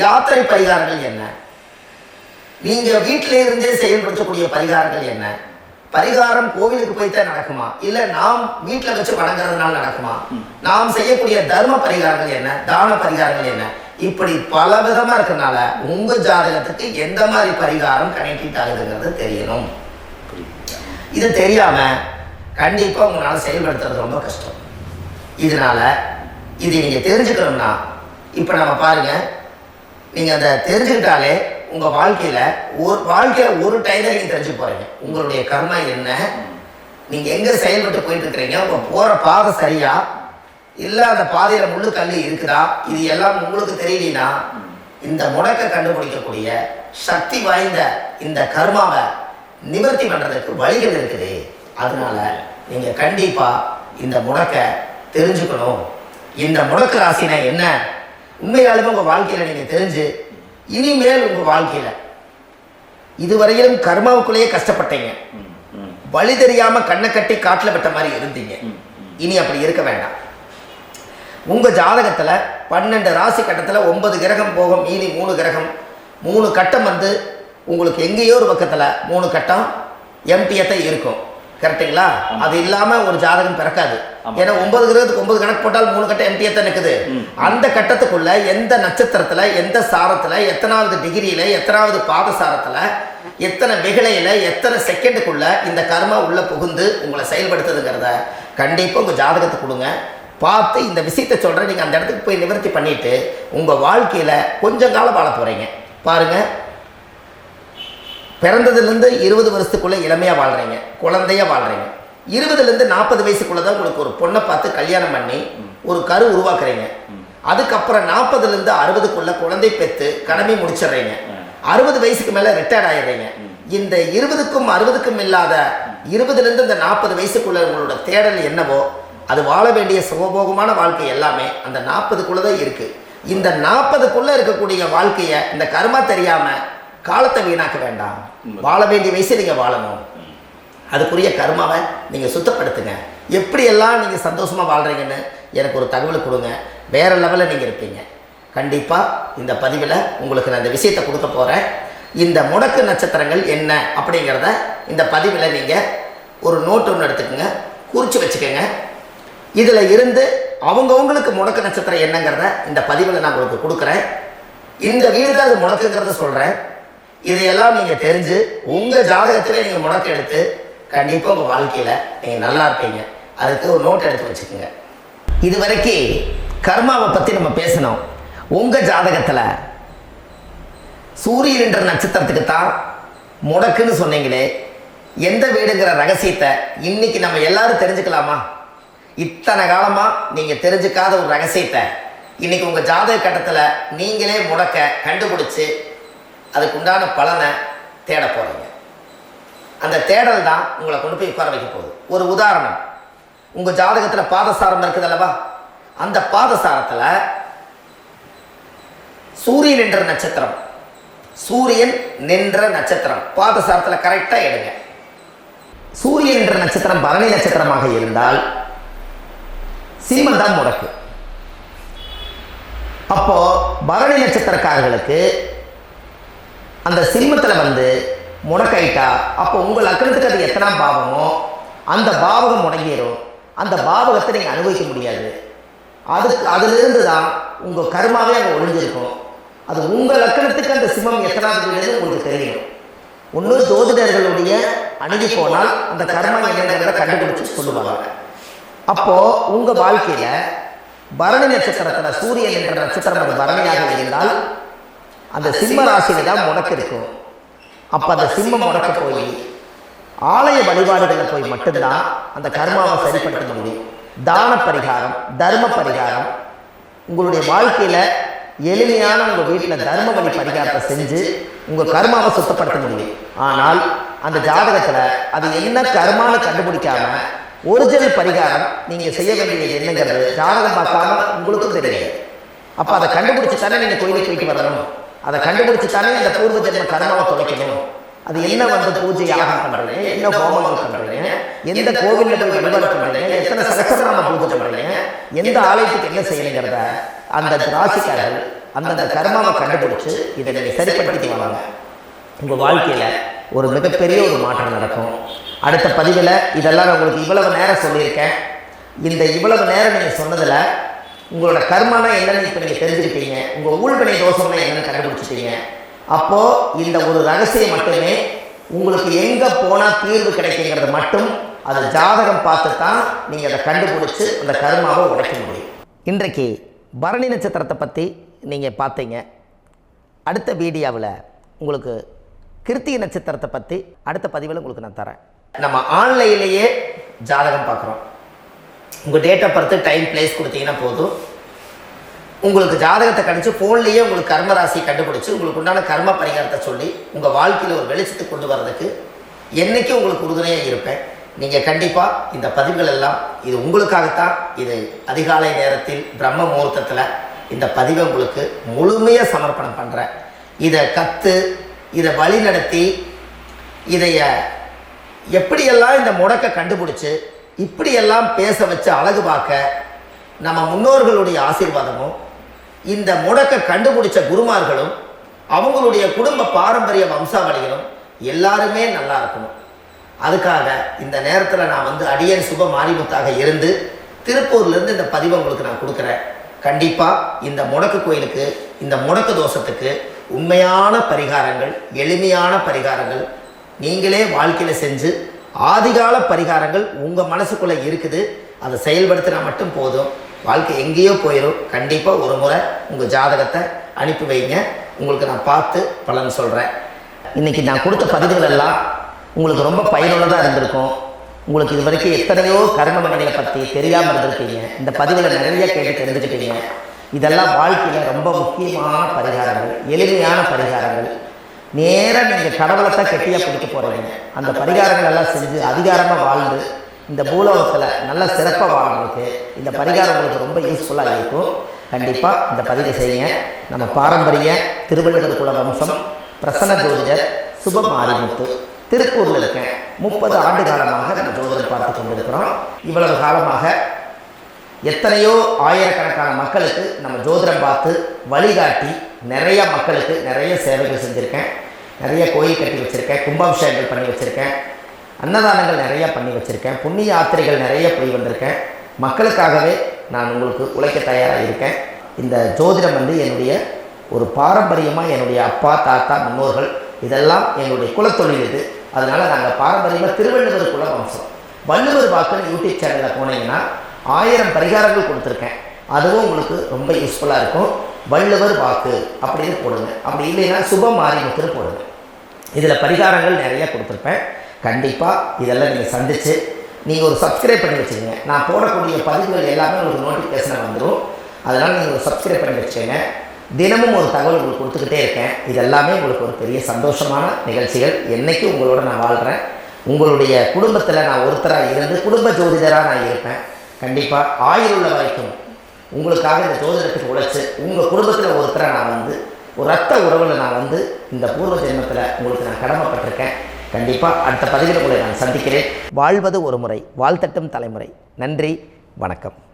யாத்திரை பரிகாரங்கள் என்ன, நீங்க வீட்டில இருந்தே செயல்படுத்தக்கூடிய பரிகாரங்கள் என்ன, பரிகாரம் கோவிலுக்கு போய்தான் நடக்குமா, இல்ல நாம் வீட்டில் வச்சு வணங்குறதுனால நடக்குமா, நாம் செய்யக்கூடிய தர்ம பரிகாரங்கள் என்ன, தான பரிகாரங்கள் என்ன, இப்படி பல விதமா இருக்கனால உங்க ஜாதகத்துக்கு எந்த மாதிரி பரிகாரம் கனெக்ட் ஆகுதுங்கிறது தெரியணும். இது தெரியாம கண்டிப்பா உங்களால செயல்படுத்துறது ரொம்ப கஷ்டம். இதனால இதை நீங்க தெரிஞ்சுக்கணும்னா இப்ப நம்ம பாருங்க, நீங்க அதை தெரிஞ்சுக்கிட்டாலே உங்க வாழ்க்கையில ஒரு டைம்ல நீங்க தெரிஞ்சு போறீங்க உங்களுடைய கர்மா என்ன, நீங்க எங்க செயல்பட்டு போயிட்டு இருக்கிறீங்க, உங்க போற பாதை சரியா இல்ல அந்த பாதையில முள்ளு கல்லு இருக்குதா, இது எல்லாம் உங்களுக்கு தெரியலனா இந்த முடக்க கண்டுபிடிக்கக்கூடிய சக்தி வாய்ந்த இந்த கர்மாவை நிவர்த்தி பண்றதுக்கு வழிகள் இருக்குது. அதனால நீங்க கண்டிப்பா இந்த முடக்க தெரிஞ்சுக்கணும். இந்த முடக்க ராசினா என்ன உண்மையாலுமே உங்க வாழ்க்கையில நீங்க தெரிஞ்சு இனிமேல் உங்க வாழ்க்கையில இதுவரையிலும் கர்மாவுக்குள்ளேயே கஷ்டப்பட்டீங்க, வழி தெரியாம கண்ணை கட்டி காட்டுல விட்ட மாதிரி இருந்தீங்க, இனி அப்படி இருக்க வேண்டாம். உங்க ஜாதகத்துல 12 ராசி கட்டத்துல 9 கிரகம் போகும், மீதி 3 கிரகம் 3 கட்டம் வந்து உங்களுக்கு எங்கேயோ ஒரு பக்கத்துல 3 கட்டம் எம்டியத்தை இருக்கும். கரெக்டுங்களா? அது இல்லாம ஒரு ஜாதகம் பிறக்காது. ஏன்னா 9 கிரகத்துக்கு 9 கணக்கு போட்டால் 3 கட்டம் எம்டியத்தை நிற்குது. அந்த கட்டத்துக்குள்ள எந்த நட்சத்திரத்துல, எந்த சாரத்துல, எத்தனாவது டிகிரியில, எத்தனாவது பாதசாரத்துல, எத்தனை வெகுளையில, எத்தனை செகண்டுக்குள்ள இந்த கர்மா உள்ள புகுந்து உங்களை செயல்படுத்துதுங்கிறத கண்டிப்பா உங்க ஜாதகத்தை கொடுங்க. பார்த்து இந்த விஷயத்தை சொல்றேன், நீங்க அந்த இடத்துக்கு போய் நிவர்த்தி பண்ணிட்டு உங்க வாழ்க்கையில கொஞ்சம் காலம் வாழ போறீங்க. பாருங்க, பிறந்ததுலேருந்து 20 வருஷத்துக்குள்ள இளமையா வாழ்றீங்க, குழந்தையா வாழ்றீங்க. 20லேருந்து 40 வயசுக்குள்ளதான் உங்களுக்கு ஒரு பொண்ணை பார்த்து கல்யாணம் பண்ணி ஒரு கரு உருவாக்குறீங்க. அதுக்கப்புறம் 40லேருந்து 60க்குள்ள குழந்தை பெற்று கடமை முடிச்சிடுறீங்க. 60 வயசுக்கு மேல ரிட்டையர்ட் ஆயிடுறீங்க. இந்த 20க்கும் 60க்கும் இல்லாத 20லேருந்து இந்த 40 வயசுக்குள்ள உங்களோட தேடல் என்னவோ அது வாழ வேண்டிய சுகபோகமான வாழ்க்கை எல்லாமே அந்த 40க்குள்ளதான் இருக்கு. இந்த 40க்குள்ள இருக்கக்கூடிய வாழ்க்கைய இந்த கர்மா தெரியாம காலத்தை வீணாக்க வேண்டாம். வாழ வேண்டிய வயசு நீங்க வாழணும். அதுக்குரிய கர்மாவை நீங்கள் சுத்தப்படுத்துங்க. எப்படியெல்லாம் நீங்கள் சந்தோஷமாக வாழ்கிறீங்கன்னு எனக்கு ஒரு தகவல் கொடுங்க. வேறு லெவலில் நீங்கள் இருப்பீங்க. கண்டிப்பாக இந்த பதிவில் உங்களுக்கு நான் இந்த விஷயத்தை கொடுக்க போகிறேன். இந்த முடக்கு நட்சத்திரங்கள் என்ன அப்படிங்கிறத இந்த பதிவில் நீங்கள் ஒரு நோட்டு ஒன்று எடுத்துக்கோங்க, குறித்து வச்சுக்கோங்க. இதில் இருந்து அவங்கவுங்களுக்கு முடக்கு நட்சத்திரம் என்னங்கிறத இந்த பதிவில் நான் உங்களுக்கு கொடுக்குறேன். இந்த வீடு தான் அது முடக்குங்கிறத சொல்கிறேன். இதையெல்லாம் நீங்கள் தெரிஞ்சு உங்கள் ஜாதகத்திலே நீங்கள் முடக்கு எடுத்து கண்டிப்பாக உங்கள் வாழ்க்கையில் நீங்கள் நல்லா இருப்பீங்க. அதுக்கு ஒரு நோட் எடுத்து வச்சுக்கோங்க. இது வரைக்கும் கர்மாவை பற்றி நம்ம பேசணும். உங்கள் ஜாதகத்தில் சூரியன் என்ற நட்சத்திரத்துக்கு தான் முடக்குன்னு சொன்னீங்களே, எந்த வீடுங்கிற ரகசியத்தை இன்னைக்கு நம்ம எல்லாரும் தெரிஞ்சுக்கலாமா? இத்தனை காலமாக நீங்கள் தெரிஞ்சுக்காத ஒரு ரகசியத்தை இன்னைக்கு உங்கள் ஜாதக கட்டத்தில் நீங்களே முடக்க கண்டுபிடிச்சி அதுக்கு உண்டான பலனை தேட போகிறீங்க. அந்த தேடல் தான் உங்களை கொண்டு போய் உட்கார வைக்க போகுது. ஒரு உதாரணம், உங்கள் ஜாதகத்தில் பாதசாரம் இருக்குது அல்லவா? அந்த பாதசாரத்தில் சூரியன் என்ற நட்சத்திரம், சூரியன் நின்ற நட்சத்திரம் பாதசாரத்தில் கரெக்டாக எடுங்க. சூரியன் என்ற நட்சத்திரம் பரணி நட்சத்திரமாக இருந்தால் சிம்மம் தான் முடக்கு. அப்போ பரணி நட்சத்திரக்காரர்களுக்கு அந்த சிம்மத்தில் வந்து முடக்காயிட்டா, அப்போ உங்கள் லக்னத்துக்கு அது எத்தனாம் பாவமோ அந்த பாவகம் முடங்கிடும். அந்த பாவகத்தை நீங்கள் அனுபவிக்க முடியாது. அதிலிருந்து தான் உங்கள் கர்மாவே அங்கே ஒழிஞ்சிருக்கும். அது உங்கள் லக்னத்துக்கு அந்த சிம்மம் எத்தனாவது வீடுன்னு உங்களுக்கு தெரியும். ஒன்று ஜோதிடர்களுடைய அணுகி போனால் அந்த கர்மா என்னங்கிறத கண்டுபிடிச்சு சொல்லுவாங்க. அப்போது உங்கள் வாழ்க்கையில் பரணி நட்சத்திரத்தில் சூரியன் என்ற நட்சத்திரம் அது பரணியாக இருந்தால் அந்த சிம்ம ராசியில தான் முடக்கு இருக்கும். அப்போ அந்த சிம்மம் முடக்க போய் ஆலய வழிபாடுகளில் போய் மட்டும்தான் அந்த கர்மாவை சரிப்படுத்த முடியும். தான பரிகாரம், தர்ம பரிகாரம், உங்களுடைய வாழ்க்கையில் எளிமையான உங்கள் வீட்டில் தர்ம வழி பரிகாரத்தை செஞ்சு உங்கள் கர்மாவை சுத்தப்படுத்த முடியும். ஆனால் அந்த ஜாதகத்தில் அது என்ன கர்மான்னு கண்டுபிடிக்காம ஒரிஜினல் பரிகாரம் நீங்கள் செய்ய வேண்டியது என்னங்கிறது ஜாதகம் பார்க்காம உங்களுக்கும் தெரியாது. அப்போ அதை கண்டுபிடிச்சி தானே நீங்கள் கோயிலுக்கு போயிட்டு வரணும். அதை கண்டுபிடிச்சி தானே அந்த பூர்வ ஜென்ம கர்மாவை தொலைக்கணும். அது என்ன வந்து பூஜை யாகம் பண்ணுறீங்க, என்ன ஹோமங்கள் பண்ணுறீங்க, எந்த கோவிலில் போய் வழிபாடு பண்ணுறீங்க, எத்தனை சகஸ்ரநாம பூஜை பண்ணுறீங்க, எந்த ஆலயத்துக்கு என்ன செய்யணுங்கிறத அந்த ராசிக்காரர்கள் அந்தந்த கர்மாவை கண்டுபிடிச்சி இதை நீங்கள் சரிப்படுத்திட்டு வாங்க. உங்கள் வாழ்க்கையில் ஒரு மிகப்பெரிய ஒரு மாற்றம் நடக்கும். அடுத்த பதிவில் இதெல்லாம் நான் உங்களுக்கு இவ்வளவு நேரம் சொல்லியிருக்கேன். இந்த இவ்வளவு நேரம் நீங்கள் சொன்னதில் உங்களோட கர்மானா என்னன்னு இப்போ நீங்கள் தெரிஞ்சுக்கிட்டீங்க. உங்கள் ஊழ்வினை தோஷம்னா என்னன்னு கண்டுபிடிச்சிட்டீங்க. அப்போது இந்த ஒரு ரகசியம் மட்டுமே உங்களுக்கு எங்கே போனால் தீர்வு கிடைக்குங்கிறது மட்டும் அது ஜாதகம் பார்த்து தான் நீங்கள் அதை கண்டுபிடிச்சி அந்த கர்மாவை உடைக்க முடியும். இன்றைக்கு பரணி நட்சத்திரத்தை பற்றி நீங்கள் பார்த்தீங்க. அடுத்த வீடியோவில் உங்களுக்கு கிருத்திகை நட்சத்திரத்தை பற்றி அடுத்த பதிவில் உங்களுக்கு நான் தரேன். நம்ம ஆன்லைன்லேயே ஜாதகம் பார்க்குறோம். உங்கள் date of birth, time, place கொடுத்தீங்கன்னா போதும். உங்களுக்கு ஜாதகத்தை கணிச்சு ஃபோன்லேயே உங்களுக்கு கர்மராசி கண்டுபிடிச்சி உங்களுக்கு உண்டான கர்ம பரிகாரத்தை சொல்லி உங்கள் வாழ்க்கையில் ஒரு வெளிச்சத்துக்கு கொண்டு வர்றதுக்கு என்றைக்கும் உங்களுக்கு உறுதுணையாக இருப்பேன். நீங்கள் கண்டிப்பாக இந்த பதிவுகள் எல்லாம் இது உங்களுக்காகத்தான். இது அதிகாலை நேரத்தில் பிரம்ம முகூர்த்தத்தில் இந்த பதிவை உங்களுக்கு முழுமையாக சமர்ப்பணம் பண்ணுறேன். இதை கற்று இதை வழி நடத்தி இதைய எப்படியெல்லாம் இந்த முடக்க கண்டுபிடிச்சி இப்படியெல்லாம் பேச வச்சு அழகு பார்க்க நம்ம முன்னோர்களுடைய ஆசீர்வாதமும் இந்த முடக்க கண்டுபிடிச்ச குருமார்களும் அவங்களுடைய குடும்ப பாரம்பரிய வம்சாவளிகளும் எல்லாருமே நல்லா இருக்கணும். அதுக்காக இந்த நேரத்தில் நான் வந்து அடியன் சுப மாரிமுத்தாக இருந்து திருப்பூர்லேருந்து இந்த பதிவை உங்களுக்கு நான் கொடுக்குறேன். கண்டிப்பாக இந்த முடக்கு கோயிலுக்கு, இந்த முடக்கு தோஷத்துக்கு உண்மையான பரிகாரங்கள், எளிமையான பரிகாரங்கள் நீங்களே வாழ்க்கையில் செஞ்சு ஆதிகால பரிகாரங்கள் உங்கள் மனசுக்குள்ளே இருக்குது. அதை செயல்படுத்தினா மட்டும் போதும். வாழ்க்கை எங்கேயோ போயிடும். கண்டிப்பாக ஒரு முறை உங்கள் ஜாதகத்தை அனுப்பி வைங்க. உங்களுக்கு நான் பார்த்து பலன் சொல்கிறேன். இன்றைக்கி நான் கொடுத்த பதிவுகள் எல்லாம் உங்களுக்கு ரொம்ப பயனுள்ளதாக இருந்திருக்கும். உங்களுக்கு இது வரைக்கும் எத்தனையோ கர்மமணிகளை பற்றி தெரியாமல் இருந்திருக்கீங்க. இந்த பதிவில் நிறைய கேட்டு தெரிஞ்சுக்கிட்டீங்க. இதெல்லாம் வாழ்க்கையில் ரொம்ப முக்கியமான பரிகாரங்கள், எளிமையான பரிகாரங்கள். நேராக நீங்கள் கடவுளை தான் கெட்டியாக பிடிக்க போகிறீங்க. அந்த பரிகாரங்கள் எல்லாம் செஞ்சு அதிகாரமாக வாழ்ந்து இந்த பூலோகத்தில் நல்ல சிறப்பாக வாழ்றதுக்கு இந்த பரிகாரம் உங்களுக்கு ரொம்ப யூஸ்ஃபுல்லாக இருக்கும். கண்டிப்பாக இந்த பதிவை செய்யுங்க. நம்ம பாரம்பரிய திருவள்ளுவர் குல வம்சம் பிரசன்ன ஜோதிடர் சுப மாரிமுத்து திருப்பூரில் இருக்கேன். 30 ஆண்டு காலமாக நம்ம ஜோதிடம் பார்த்து கொண்டிருக்கிறோம். இவ்வளவு காலமாக எத்தனையோ ஆயிரக்கணக்கான மக்களுக்கு நம்ம ஜோதிடம் பார்த்து வழிகாட்டி நிறைய மக்களுக்கு நிறைய சேவைகள் செஞ்சுருக்கேன். நிறைய கோயில் கட்டி வச்சுருக்கேன், கும்பாபிஷேகங்கள் பண்ணி வச்சுருக்கேன், அன்னதானங்கள் நிறையா பண்ணி வச்சுருக்கேன், புண்ணிய யாத்திரைகள் நிறைய போய் வந்திருக்கேன். மக்களுக்காகவே நான் உங்களுக்கு உழைக்க தயாராக இருக்கேன். இந்த ஜோதிடம் என்னுடைய ஒரு பாரம்பரியமாக என்னுடைய அப்பா தாத்தா முன்னோர்கள் இதெல்லாம் எங்களுடைய குலத்தொழில் இது. அதனால் நாங்கள் பாரம்பரியமாக திருவள்ளுவர் குல வம்சம். வள்ளுவர் வாக்குன்னு யூடியூப் சேனலில் போனீங்கன்னா 1000 பரிகாரங்கள் கொடுத்துருக்கேன். அதுவும் உங்களுக்கு ரொம்ப யூஸ்ஃபுல்லாக இருக்கும். வள்ளுவர் வாக்கு அப்படின்னு போடுங்க. அப்படி இல்லைன்னா சுப மாரிமுத்துன்னு போடுங்க. இதில் பரிகாரங்கள் நிறையா கொடுத்துருப்பேன். கண்டிப்பாக இதெல்லாம் நீங்கள் சந்தித்து நீங்கள் ஒரு சப்ஸ்கிரைப் பண்ணி வச்சுக்கோங்க. நான் போடக்கூடிய பதிவுகள் எல்லாமே உங்களுக்கு நோட்டிஃபிகேஷனாக வந்துடும். அதனால் நீங்கள் ஒரு சப்ஸ்கிரைப் பண்ணி வச்சுக்கோங்க. தினமும் ஒரு தகவல் உங்களுக்கு கொடுத்துக்கிட்டே இருக்கேன். இதெல்லாமே உங்களுக்கு ஒரு பெரிய சந்தோஷமான நிகழ்ச்சிகள். என்றைக்கும் உங்களோட நான் வாழ்கிறேன். உங்களுடைய குடும்பத்தில் நான் ஒருத்தராக இருந்து குடும்ப ஜோதிடராக நான் இருப்பேன். கண்டிப்பாக ஆயுள் உள்ள வரைக்கும் உங்களுக்காக இந்த ஜோதிடத்துக்கு உழைச்சி உங்கள் குடும்பத்தில் ஒருத்தராக நான் ஒரு ரத்த உறவில் நான் இந்த பூர்வ ஜென்மத்தில் உங்களுக்கு நான் கடமைப்பட்டிருக்கேன். கண்டிப்பாக அடுத்த பதிவில் உங்களை நான் சந்திக்கிறேன். வாழ்வது ஒரு முறை, வாழ்த்தட்டும் தலைமுறை. நன்றி, வணக்கம்.